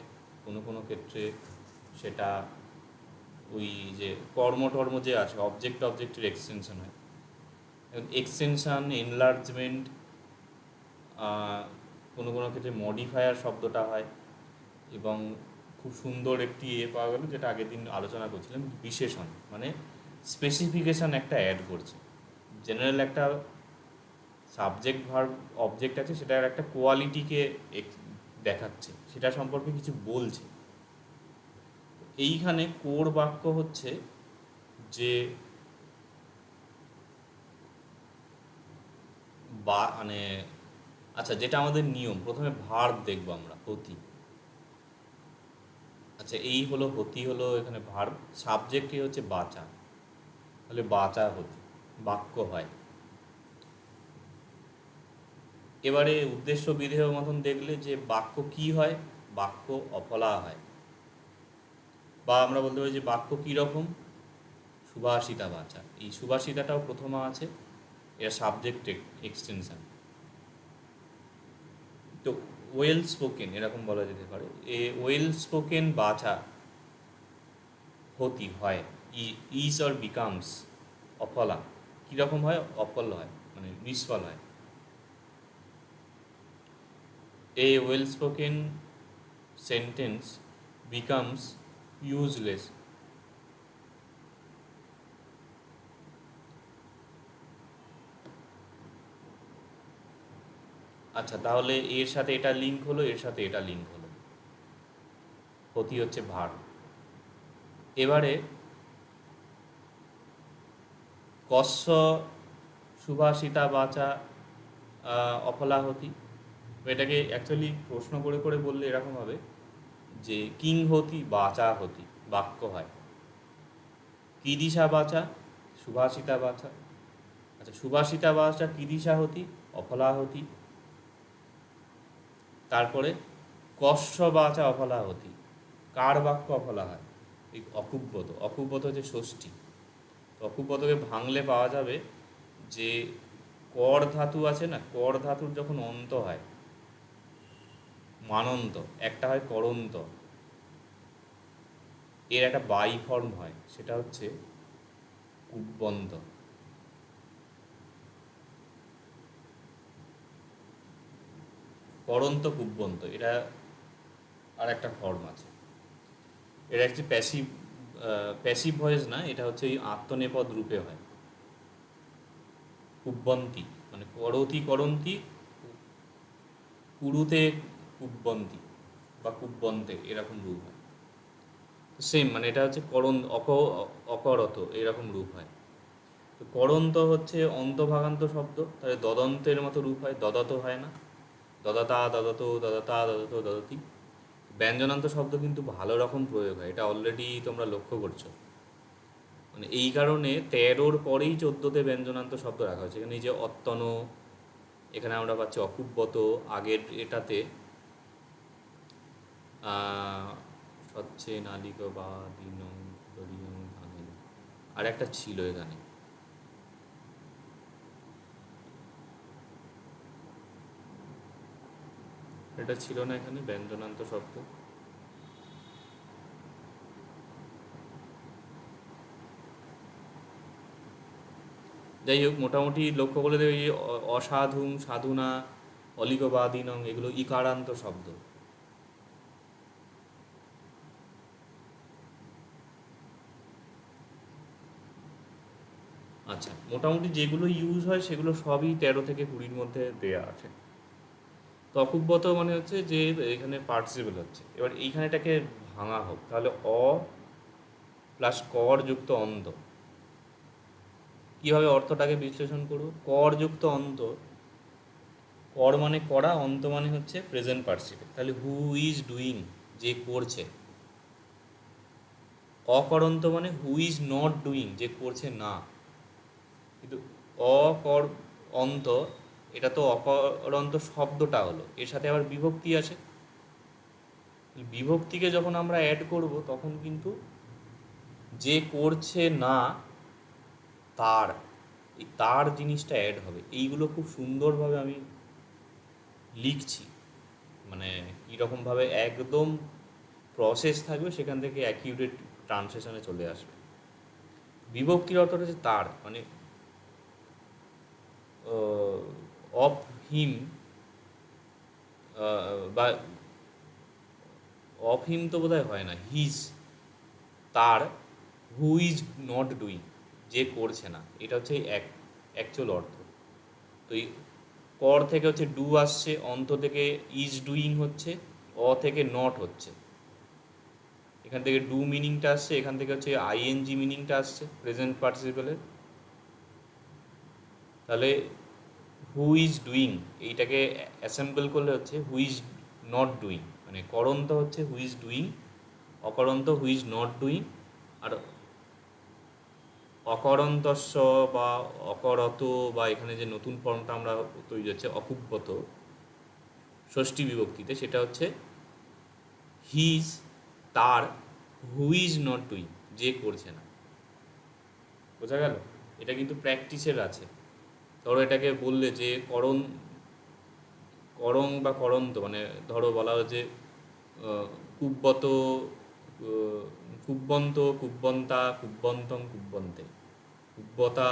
Speaker 1: কোনো কোনো ক্ষেত্রে সেটা ওই যে কর্মটর্ম যে আছে অবজেক্টের এক্সটেনশন হয়। এক্সটেনশন, এনলার্জমেন্ট, কোনো কোনো ক্ষেত্রে মডিফায়ার শব্দটা হয়। এবং খুব সুন্দর একটি পাওয়া গেল, যেটা আগের দিন আলোচনা করছিলাম, বিশেষণ, মানে স্পেসিফিকেশান একটা অ্যাড করছে। জেনারেল একটা সাবজেক্ট ভার্ব অবজেক্ট আছে, সেটার একটা কোয়ালিটিকে দেখাচ্ছে, সেটা সম্পর্কে কিছু বলছে। এইখানে কোর বাক্য হচ্ছে যে বা মানে আচ্ছা, যেটা আমাদের নিয়ম, প্রথমে ভার্ব দেখবো আমরা, হতি। আচ্ছা, এই হলো হতি, হলো এখানে ভার্ব, সাবজেক্টই হচ্ছে বাচা, তাহলে বাচা হতি, বাক্য হয়। এবারে উদ্দেশ্য বিধেয় মতন দেখলে যে বাক্য কি হয়, বাক্য অফলা হয়, বা আমরা বলতে পারি যে বাক্য কীরকম, সুভাষিতা বাচা। এই সুভাষিতাটাও প্রথমা আছে, এটা সাবজেক্ট এক্সটেনশন। তো ওয়েল স্পোকেন এরকম বলা যেতে পারে, ওয়েল স্পোকেন বাচা হতি হয়, ইজ অর বিকামস অফলা। কীরকম হয়? অফল হয়, মানে নিষ্ফল হয়। A well spoken sentence becomes useless. আচ্ছা, তাহলে এর সাথে এটা লিঙ্ক হলো, এর সাথে এটা লিঙ্ক হলো, হতি হচ্ছে ভার। এবারে কস্য সুভাষিতা বাচা অফলাহতি, এটাকে অ্যাকচুয়ালি প্রশ্ন করে করে বললে এরকম হবে যে কিং হতি বাচা হতি, বাক্য হয়। কিদিশা বাচা সুভাষিতা বাচা। আচ্ছা, সুভাষিতা বাচা কিদিশা হতি অফলাহতি। তারপরে কস্য বাচা অফলাহতি, কার বাক্য অফলা হয়? এই অকুব্যত। অকুব্যত হচ্ছে ষষ্ঠী। অকুব্যতকে ভাঙলে পাওয়া যাবে যে কর ধাতু আছে না, কর ধাতুর যখন অন্ত হয়, মানন্ত, একটা হয় করন্ত, এর একটা বাই ফর্ম হয়, সেটা হচ্ছে কুব্বন্ত। করন্ত কুব্বন্ত, এটা আর একটা ফর্ম আছে। এটা একটি প্যাসিভ, প্যাসিভ ভয়েস না, এটা হচ্ছে এই আত্মনেপদ রূপে হয়। কুব্বন্তি মানে করতি করন্তি, কুরুতে কুব্বন্তি বা কুব্বন্তে, এরকম রূপ হয়। সেম, মানে এটা হচ্ছে অকরত, এরকম রূপ হয়। তো করন্ত হচ্ছে অন্তভাগান্ত শব্দ, তাহলে দদন্তের মতো রূপ হয়, দদত হয় না, দদতা দদত দদতা দদত দদতি। ব্যঞ্জনান্ত শব্দ কিন্তু ভালো রকম প্রয়োগ হয়, এটা অলরেডি তোমরা লক্ষ্য করছো। মানে এই কারণে 13-র পরেই 14-তে ব্যঞ্জনান্ত শব্দ রাখা হয়েছে। এখানে এই যে অত্তন, এখানে আমরা পাচ্ছি অকুব্যত, আগের এটাতে সচ্ছে নালিক বা দিন আর একটা ছিল এখানে, এটা ছিল না এখানে ব্যঞ্জনান্ত শব্দ। যাই হোক, মোটামুটি লক্ষ্য করে দেবে যে অসাধু, সাধুনা, অলিগবাদিনং, এগুলো ইকারান্ত শব্দ। আচ্ছা, মোটামুটি যেগুলো ইউজ হয় সেগুলো সবই 13 থেকে 20-র মধ্যে দেয়া আছে। তো অকুব্বত মানে হচ্ছে যে এখানে পার্টিসিপেল হচ্ছে, এবার এইখানেটাকে ভাঙা হোক, তাহলে অ প্লাস কর যুক্ত অন্ত। কীভাবে অর্থটাকে বিশ্লেষণ করব? কর যুক্ত অন্ত, কর মানে করা, অন্ত মানে হচ্ছে প্রেজেন্ট পার্টিসিপেল। তাহলে হু ইজ ডুইং, যে করছে। অকরন্ত মানে হু ইজ নট ডুইং, যে করছে না। কিন্তু অকর অন্ত, এটা তো অকরন্ত শব্দটা হলো, এর সাথে আবার বিভক্তি আছে। বিভক্তিকে যখন আমরা অ্যাড করব তখন কিন্তু যে করছে না তার, এই তার জিনিসটা অ্যাড হবে। এইগুলো খুব সুন্দরভাবে আমি লিখছি, মানে কীরকমভাবে একদম প্রসেস থাকবে, সেখান থেকে অ্যাকিউরেট ট্রান্সলেশনে চলে আসবে। বিভক্তির অর্থটা হচ্ছে তার, মানে অফ হিম, বা অফ হিম তো বোধহয় হয় না, হিজ, তার, হু ইজ নট ডুইং, যে করছে না, এটা হচ্ছে অ্যাকচুয়াল অর্থ। তো এই কর থেকে হচ্ছে ডু আসছে, অন্ত থেকে ইজ ডুইং হচ্ছে, অ থেকে নট হচ্ছে, এখান থেকে ডু মিনিংটা আসছে, এখান থেকে হচ্ছে আইএনজি মিনিংটা আসছে প্রেজেন্ট পার্টিসিপেলের। তাহলে হু ইজ ডুইং, এইটাকে অ্যাসেম্বল করলে হচ্ছে হু ইজ নট ডুইং, মানে করন্ত হচ্ছে হু ইজ ডুইং, অকরন্ত হু ইজ নট ডুইং, আর অকরন্তস্য বা অকরত, বা এখানে যে নতুন ফর্মটা আমরা তৈরি হচ্ছে অকুব্বত ষষ্ঠী বিভক্তিতে, সেটা হচ্ছে হিজ, তার, হু ইজ নট ডুইং, যে করছে না। বোঝা গেল? এটা কিন্তু প্র্যাকটিসের আছে। ধরো এটাকে বললে যে করং বা করন্ত, মানে ধরো বলা হচ্ছে কুব্বত, কুব্বন্ত, কুব্বন্তা, কুব্বন্তং, কুব্বন্তে, কুব্বতা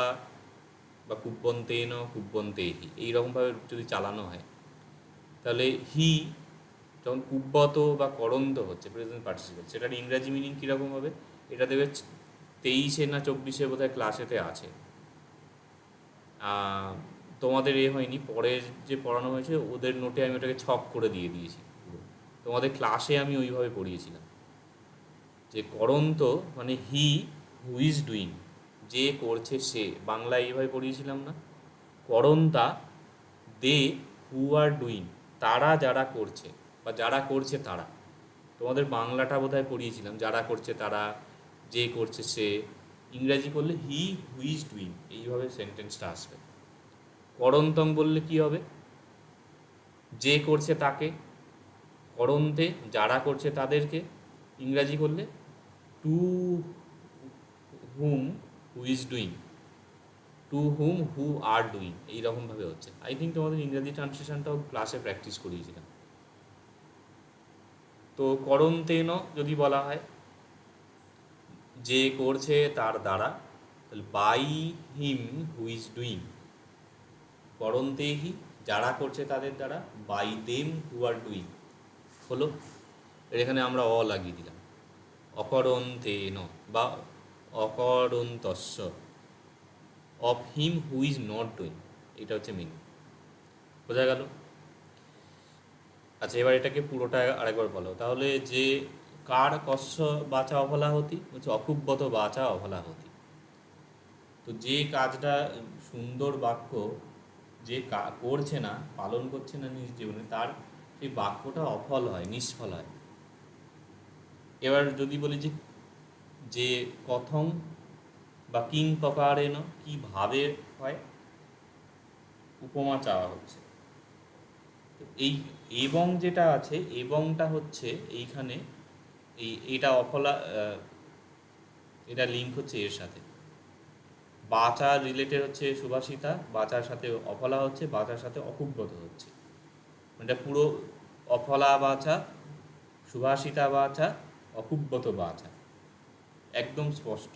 Speaker 1: বা কুব্বন্তেন, কুব্বন্তেহি, এইরকমভাবে যদি চালানো হয়, তাহলে হি যখন কুব্বত বা করন্ত হচ্ছে প্রেজেন্ট পার্টিসিপেল, সেটার ইংরাজি মিনিং কীরকম হবে? এটা দেবে 23 না 24 বোধহয় ক্লাসেতে আছে। তোমাদের হয়নি, পরে যে পড়ানো হয়েছে ওদের নোটে আমি ওটাকে ছক করে দিয়ে দিয়েছি পুরো। তোমাদের ক্লাসে আমি ওইভাবে পড়িয়েছিলাম যে করন্ত মানে হি হু ইজ ডুইং, যে করছে সে, বাংলায় এইভাবে পড়িয়েছিলাম না? করন্তা দে হু আর ডুইং, তারা যারা করছে, বা যারা করছে তারা। তোমাদের বাংলাটা বোধহয় পড়িয়েছিলাম যারা করছে তারা, যে করছে সে। ইংরাজি করলে হি হু ইজ ডুইং, এইভাবে সেন্টেন্সটা আসবে। করন্তং বললে কি হবে? যে করছে তাকে, করন্তে যারা করছে তাদেরকে। ইংরাজি করলে to whom who is doing, to whom who are doing, এইরকমভাবে হচ্ছে। আই থিঙ্ক তোমাদের ইংরাজি ট্রান্সলেশনটাও ক্লাসে প্র্যাকটিস করিয়েছিলাম। তো করন্তেন যদি বলা হয় যে করছে তার দ্বারা, তাহলে by him who is doing, করন্তেহি যারা করছে তাদের দ্বারা, by them who are doing হলো। এখানে আমরা অ লাগিয়ে দিলাম, অকরন্তেন বা অকরন্তস্য, of him who is not doing, এটা হচ্ছে মিনিং। বোঝা গেল? আচ্ছা, এবার এটাকে পুরোটা আরেকবার বলো তাহলে। যে কার কস্য বাচা অফলাহতি, হচ্ছে অকুব্বত বাচা অফলাহতি। তো যে কাজটা সুন্দর বাক্য যে করছে না, পালন করছে না নিজ জীবনে, তার সেই বাক্যটা অফল হয়, নিষ্ফল হয়। এবার যদি বলি যে যে কথং বা কিং প্রকারেণ, কীভাবে হয়, উপমা চাওয়া হচ্ছে। তো এই এবং যেটা আছে, এবংটা হচ্ছে এইখানে এটা অফলা, এটা লিঙ্ক হচ্ছে এর সাথে। বাচা রিলেটেড হচ্ছে সুভাষিতা, বাচার সাথে অফলা হচ্ছে, বাচার সাথে অকুব্বত হচ্ছে, এটা পুরো অফলা বাচা, সুভাষিতা বাচা, অকুব্বত বাচা, একদম স্পষ্ট।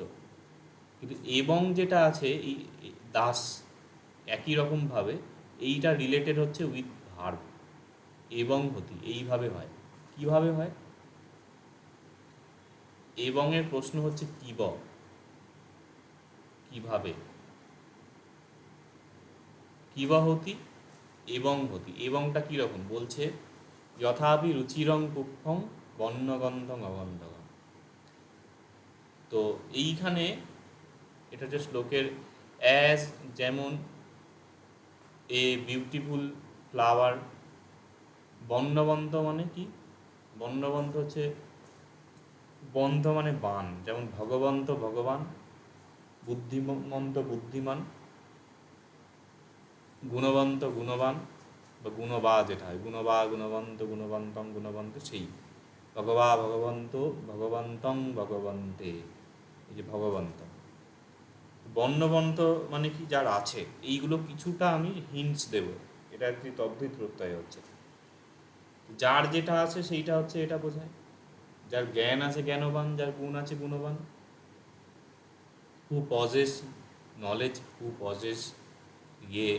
Speaker 1: কিন্তু এবং যেটা আছে এই দাস, একই রকমভাবে এইটা রিলেটেড হচ্ছে উইথ ভার্ব, এবং হতি, এইভাবে হয়। কিভাবে হয়? এবং এর প্রশ্ন হচ্ছে কিভাবে। কিবা হতি এবং হতি। এবংটা কীরকম বলছে, যথাপি রুচিরং পুষ্পং বন্যগন্ধং অগন্ধকম। তো এইখানে এটা হচ্ছে শ্লোকের অ্যাজ, যেমন এ বিউটিফুল ফ্লাওয়ার। বন্যবন্ত মানে কি? বন্যবন্ত হচ্ছে, বন্ধ মানে বান, যেমন ভগবন্ত ভগবান, বুদ্ধিমন্ত বুদ্ধিমান, গুণবন্ত গুণবান, বা গুণবা যেটা হয়, গুণবা গুণবন্ত গুণবন্তং গুণবন্ত, সেই ভগবা ভগবন্ত ভগবন্তং ভগবন্তে, এই যে ভগবন্ত। বর্ণবন্ত মানে কি? যার আছে। এইগুলো কিছুটা আমি হিন্টস দেব, এটা একটি তদ্ধিত প্রত্যয় হচ্ছে। যার যেটা আছে সেইটা হচ্ছে এটা বোঝায়। যার জ্ঞান আছে জ্ঞানবান, যার গুণ আছে গুণবান। হু পজেস নলেজ, হু পজেস ইয়ে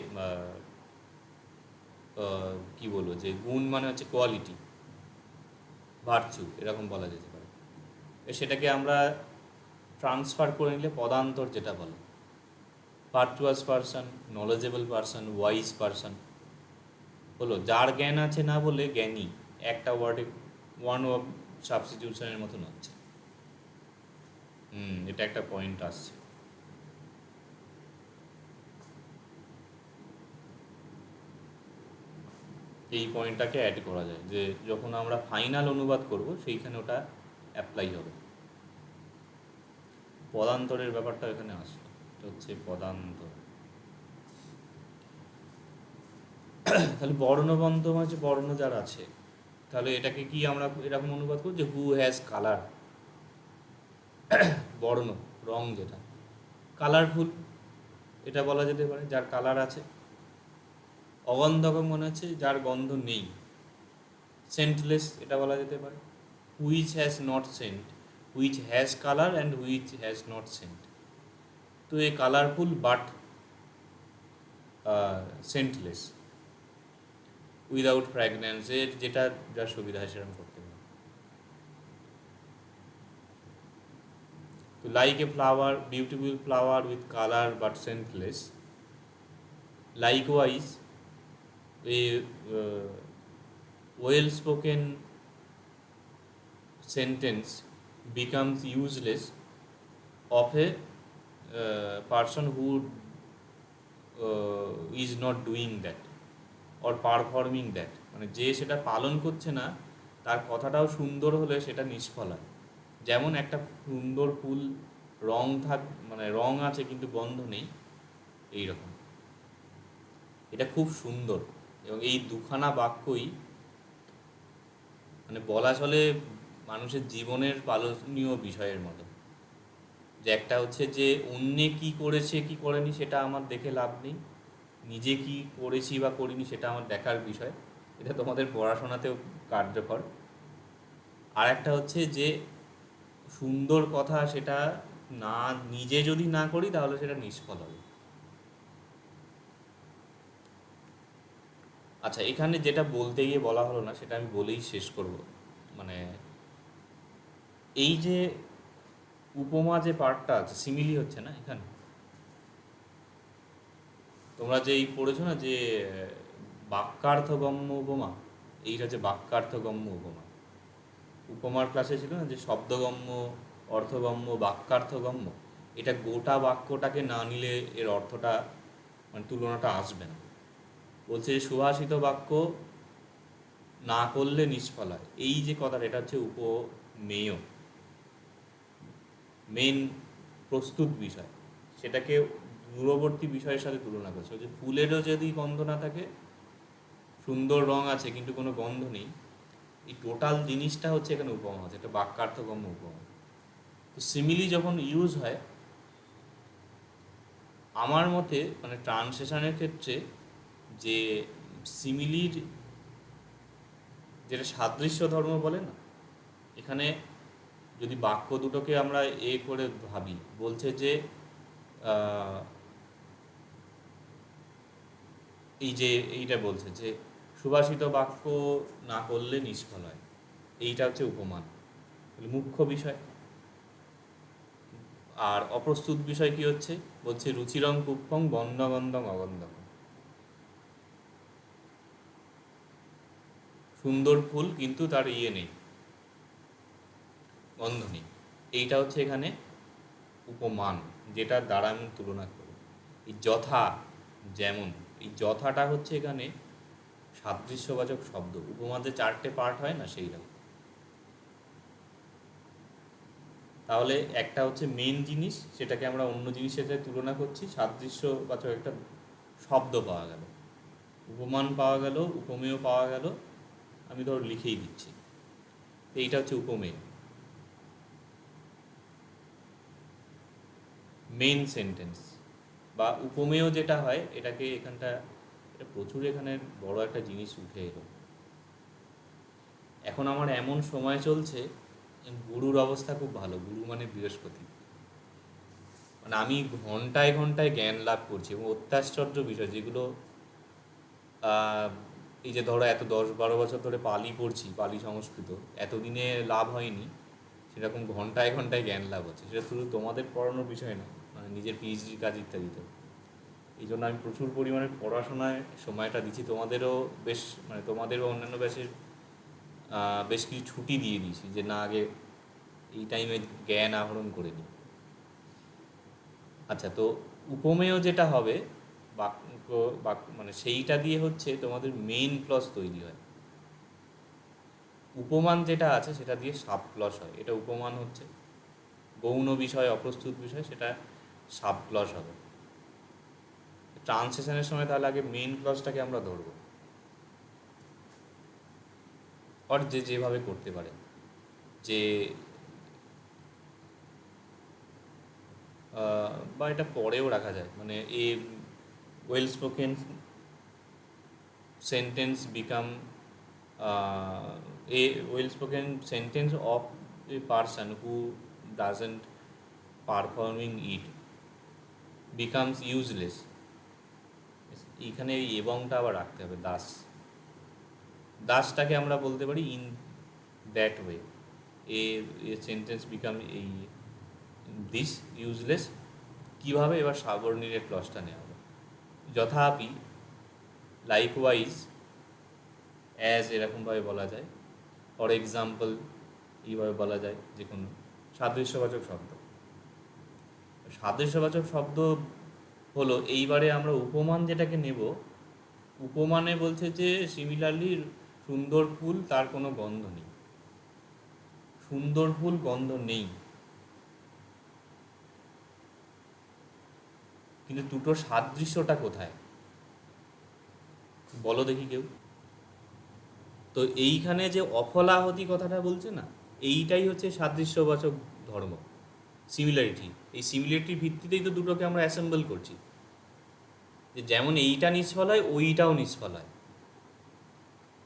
Speaker 1: কি বলবো, যে গুণ মানে হচ্ছে কোয়ালিটি, ভার্চু, এরকম বলা যেতে পারে। সেটাকে আমরা ট্রান্সফার করে নিলে পদান্তর যেটা বলে, virtuous person, knowledgeable person, wise person হলো যার জ্ঞান আছে, না বলে জ্ঞানী, একটা ওয়ার্ডে ওয়ান ওয়ার্ড সাবস্টিটিউশনের মতন হচ্ছে। এটা একটা পয়েন্ট আসছে। এই পয়েন্টটাকে অ্যাড করা যায়, যে যখন আমরা ফাইনাল অনুবাদ করব সেইখানে ওটা অ্যাপ্লাই হবে। পদান্তরের ব্যাপারটা এখানে আসবে, এটা হচ্ছে পদান্তর। তাহলে বর্ণবন্ত মানে বর্ণ যার আছে, তাহলে এটাকে কি আমরা এরকম অনুবাদ করব যে হু হ্যাজ কালার। বর্ণ, রং যেটা, কালারফুল, এটা বলা যেতে পারে, যার কালার আছে। অগন্ধকম মনে হচ্ছে যার গন্ধ নেই। সেন্টলেস, এটা বলা যেতে পারে। Which has not scent, which has colour and which has not scent. তো a colourful but scentless, without fragrance, এর যেটা যার সুবিধা হয় সেরকম করতে পারে। তো like a flower, beautiful flower with colour but scentless. Likewise a well spoken sentence becomes useless of a person who is not doing that or performing that, মানে যে সেটা পালন করছে না, তার কথাটাও সুন্দর হলে সেটা নিষ্ফল হয়। যেমন একটা সুন্দর ফুল, রং মানে রং আছে কিন্তু গন্ধ নেই, এই রকম। এটা খুব সুন্দর, এবং এই দুখানা বাক্যই মানে বলা চলে মানুষের জীবনের পালনীয় বিষয়ের মতো। যে একটা হচ্ছে যে অন্যে কি করেছে কি করেনি সেটা আমার দেখে লাভ নেই, নিজে কি করেছি বা করিনি সেটা আমার দেখার বিষয়। এটা তোমাদের পড়াশোনাতেও কার্যকর। আর একটা হচ্ছে যে সুন্দর কথা, সেটা না নিজে যদি না করি তাহলে সেটা নিষ্ফল হবে। আচ্ছা, এখানে যেটা বলতে গিয়ে বলা হলো না সেটা আমি বলেই শেষ করব। মানে এই যে উপমা যে পার্টটা আছে, সিমিলি হচ্ছে না এখানে, তোমরা যে এই পড়েছো না যে বাক্যার্থগম্য উপমা, এইটা হচ্ছে বাক্যার্থগম্য উপমা। উপমার ক্লাসে ছিল না যে শব্দগম্য, অর্থগম্য, বাক্যার্থগম্য। এটা গোটা বাক্যটাকে না নিলে এর অর্থটা মানে তুলনাটা আসবে না। বলছে যে সুভাষিত বাক্য না করলে নিষ্ফল হয়, এই যে কথাটা, এটা হচ্ছে উপমেয়, মেন প্রস্তুত বিষয়। সেটাকে দূরবর্তী বিষয়ের সাথে তুলনা করছে, যে ফুলেরও যদি গন্ধ না থাকে, সুন্দর রং আছে কিন্তু কোনো গন্ধ নেই, এই টোটাল জিনিসটা হচ্ছে এখানে উপমা হচ্ছে, এটা বাক্যার্থগম্য উপমা। তো সিমিলি যখন ইউজ হয়, আমার মতে মানে ট্রান্সলেশনের ক্ষেত্রে, যে সিমিলির যেটা সাদৃশ্য ধর্ম বলে না, এখানে যদি বাক্য দুটোকে আমরা করে ভাবি, বলছে যে এই যে এইটা বলছে যে সুভাষিত বাক্য না করলে নিষ্ফল হয়, এইটা হচ্ছে উপমান, মুখ্য বিষয়। আর অপ্রস্তুত বিষয় কি হচ্ছে, বলছে রুচিরং পুষ্পং বন্যগন্ধং অগন্ধকম। সুন্দর ফুল কিন্তু তার নেই, গন্ধ নেই। এইটা হচ্ছে এখানে উপমান, যেটার দ্বারা আমি তুলনা করব। এই যথা, যেমন, এই যথাটা হচ্ছে এখানে সাদৃশ্যবাচক শব্দ। উপমাতে 4টে পার্ট হয় না, সেই রকম। তাহলে একটা হচ্ছে মেন জিনিস, সেটাকে আমরা অন্য জিনিসের সাথে তুলনা করছি, সাদৃশ্যবাচক একটা শব্দ পাওয়া গেল, উপমান পাওয়া গেল, উপমেয় পাওয়া গেল। আমি ধর লিখেই দিচ্ছি, এইটা হচ্ছে উপমেয়। মেন সেন্টেন্স বা উপমেয় যেটা হয়, এটাকে এখানটা এটা প্রচুর এখানে বড় একটা জিনিস উঠে এলো। এখন আমার এমন সময় চলছে, গুরুর অবস্থা খুব ভালো, গুরু মানে বৃহস্পতি। মানে আমি ঘন্টায় ঘন্টায় জ্ঞান লাভ করছি, এবং অত্যাশ্চর্য বিষয় যেগুলো এই যে ধরো এত 10-12 বছর ধরে পালি পড়ছি, পালি সংস্কৃত, এতদিনে লাভ হয়নি, সেরকম ঘন্টায় ঘন্টায় জ্ঞান লাভ হচ্ছে। সেটা শুধু তোমাদের পড়ানোর বিষয় না, মানে নিজের পিএইচডি কাজ ইত্যাদিতে। এই জন্য আমি প্রচুর পরিমাণে পড়াশোনায় সময়টা দিচ্ছি। তোমাদেরও বেশ, মানে তোমাদেরও অন্যান্য ব্যাচের বেশ কিছু ছুটি দিয়ে দিয়েছি, যে না আগে এই টাইমে জ্ঞান আহরণ করে নিই। আচ্ছা, তো উপমেয় যেটা হবে, বাক্য বাক্য মানে সেইটা দিয়ে হচ্ছে তোমাদের মেইন ক্লজ তৈরি হয়। উপমান যেটা আছে সেটা দিয়ে সাব ক্লজ হয়। এটা উপমান হচ্ছে গৌণ বিষয়, অপ্রস্তুত বিষয়, সেটা সাব ক্লজ হবে। ট্রান্সলেশনের সময় তাহলে আগে মেইন ক্লজটাকে আমরা ধরবো, আর যে যেভাবে করতে পারে, যে বা এটা পরেও রাখা যায়, মানে a well spoken sentence become a well spoken sentence of a person who doesn't performing it becomes useless. এখানে এই এবংটা আবার রাখতে হবে, দাস, দাসটাকে আমরা বলতে পারি in that way, a sentence become এই দিস ইউজলেস। কীভাবে? এবার সাবঅর্ডিনেট ক্লজটা নেওয়া হবে। যথাপি, লাইকওয়াইজ, অ্যাজ এরকমভাবে বলা যায়, ফর এক্সাম্পল এইভাবে বলা যায়, যে কোনো সাদৃশ্যবাচক শব্দ। সাদৃশ্যবাচক শব্দ হলো, এইবারে আমরা উপমান যেটাকে নেব, উপমানে বলছে যে সিমিলারলি সুন্দর ফুল তার কোনো গন্ধ নেই। সুন্দর ফুল গন্ধ নেই, কিন্তু দুটোর সাদৃশ্যটা কোথায় বলো দেখি কেউ। তো এইখানে যে অফলাহতি কথাটা বলছে না, এইটাই হচ্ছে সাদৃশ্যবাচক ধর্ম, সিমিলারিটি। এই সিমিলারিটির ভিত্তিতেই তো দুটোকে আমরা অ্যাসেম্বল করছি, যে যেমন এইটা নিষ্ফল হয় ওইটাও নিষ্ফল হয়।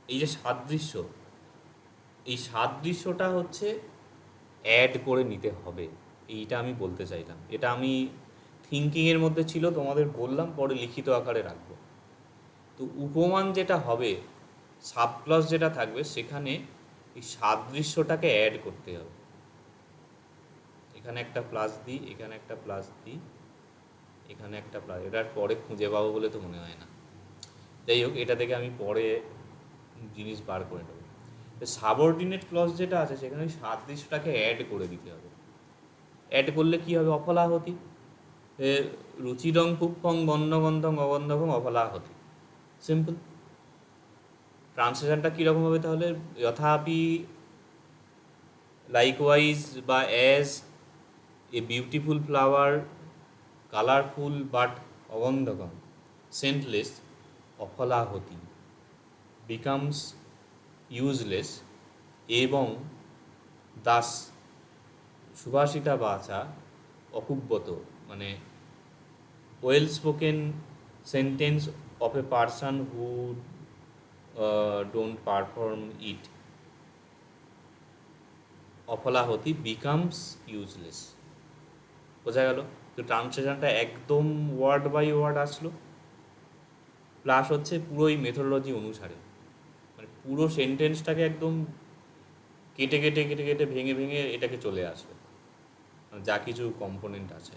Speaker 1: এই যে সাদৃশ্য, এই সাদৃশ্যটা হচ্ছে অ্যাড করে নিতে হবে, এইটা আমি বলতে চাইলাম। এটা আমি থিঙ্কিংয়ের মধ্যে ছিল, তোমাদের বললাম, পরে লিখিত আকারে রাখবো। তো উপমান যেটা হবে, সাবক্লজ যেটা থাকবে, সেখানে এই সাদৃশ্যটাকে অ্যাড করতে হবে। এখানে একটা প্লাস দিই, এখানে একটা প্লাস দিই, এখানে একটা প্লাস, এটার পরে খুঁজে পাবো বলে তো মনে হয় না। যাই হোক, এটা থেকে আমি পরে জিনিস বার করে নেব। সাবঅর্ডিনেট ক্লজ যেটা আছে, সেখানে ওই সাদৃশ্যটাকে অ্যাড করে দিতে হবে। অ্যাড করলে কী হবে? অফলাহতি। রুচিরং পুপ্পং বন্নগন্ধং অগন্ধকং অফলাহতি, সিম্পল। ট্রান্সলেশনটা কীরকম হবে তাহলে? যথাপি, লাইকওয়াইজ বা as a beautiful flower, colourful but অগন্ধকম, সেন্টলেস, অফলাহতি, বিকামস ইউজলেস, এবং দাস সুভাষিতা বাচা অকুব্যত, মানে well spoken sentence of a person who don't perform it, অফলাহতি, বিকামস ইউজলেস। বোঝা গেল? তো ট্রান্সলেশনটা একদম ওয়ার্ড বাই ওয়ার্ড আসলো, প্লাস হচ্ছে পুরো এই মেথোডোলজি অনুসারে, মানে পুরো সেন্টেন্সটাকে একদম কেটে কেটে কেটে কেটে ভেঙে ভেঙে এটাকে চলে আসবে, যা কিছু কম্পোনেন্ট আছে।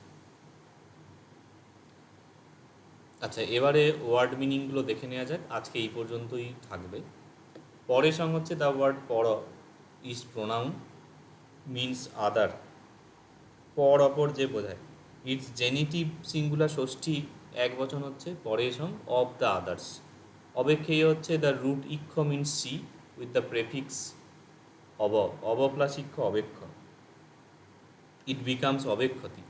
Speaker 1: আচ্ছা, এবারে ওয়ার্ড মিনিংগুলো দেখে নেওয়া যাক। আজকে এই পর্যন্তই থাকবে। পরের সঙ্গে হচ্ছে দ্য ওয়ার্ড পর ইজ প্রোনাউন মিনস আদার, পর অপর যে বোঝায়। ইটস জেনিটিভ সিঙ্গুলার ষষ্ঠী এক বচন হচ্ছে পরের সঙ্গ অফ দ্য আদার্স। অবেক্ষেয় হচ্ছে দ্য রুট ইক্ষ means see with the prefix অব, অব প্লাস ইক্ষ অবেক্ষ, ইট বিকামস অবেক্ষতি,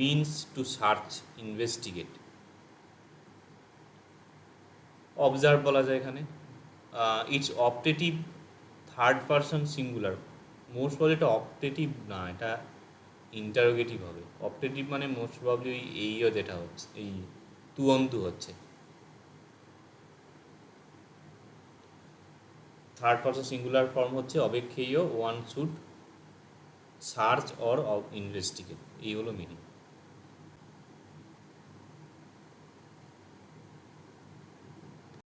Speaker 1: means to search investigate. Observe বলা যায় এখানে। It's optative third person singular, most probably এটা অপটেটিভ না, এটা ইন্টারোগেটিভ হবে। অপটেটিভ মানে মোস্ট প্রবলি ওই এইও যেটা হচ্ছে এই তুঅন্তু হচ্ছে। থার্ড পারসন সিঙ্গুলার ফর্ম হচ্ছে অবেক্ষেয় one should search or investigate, এই হলো মিনিং।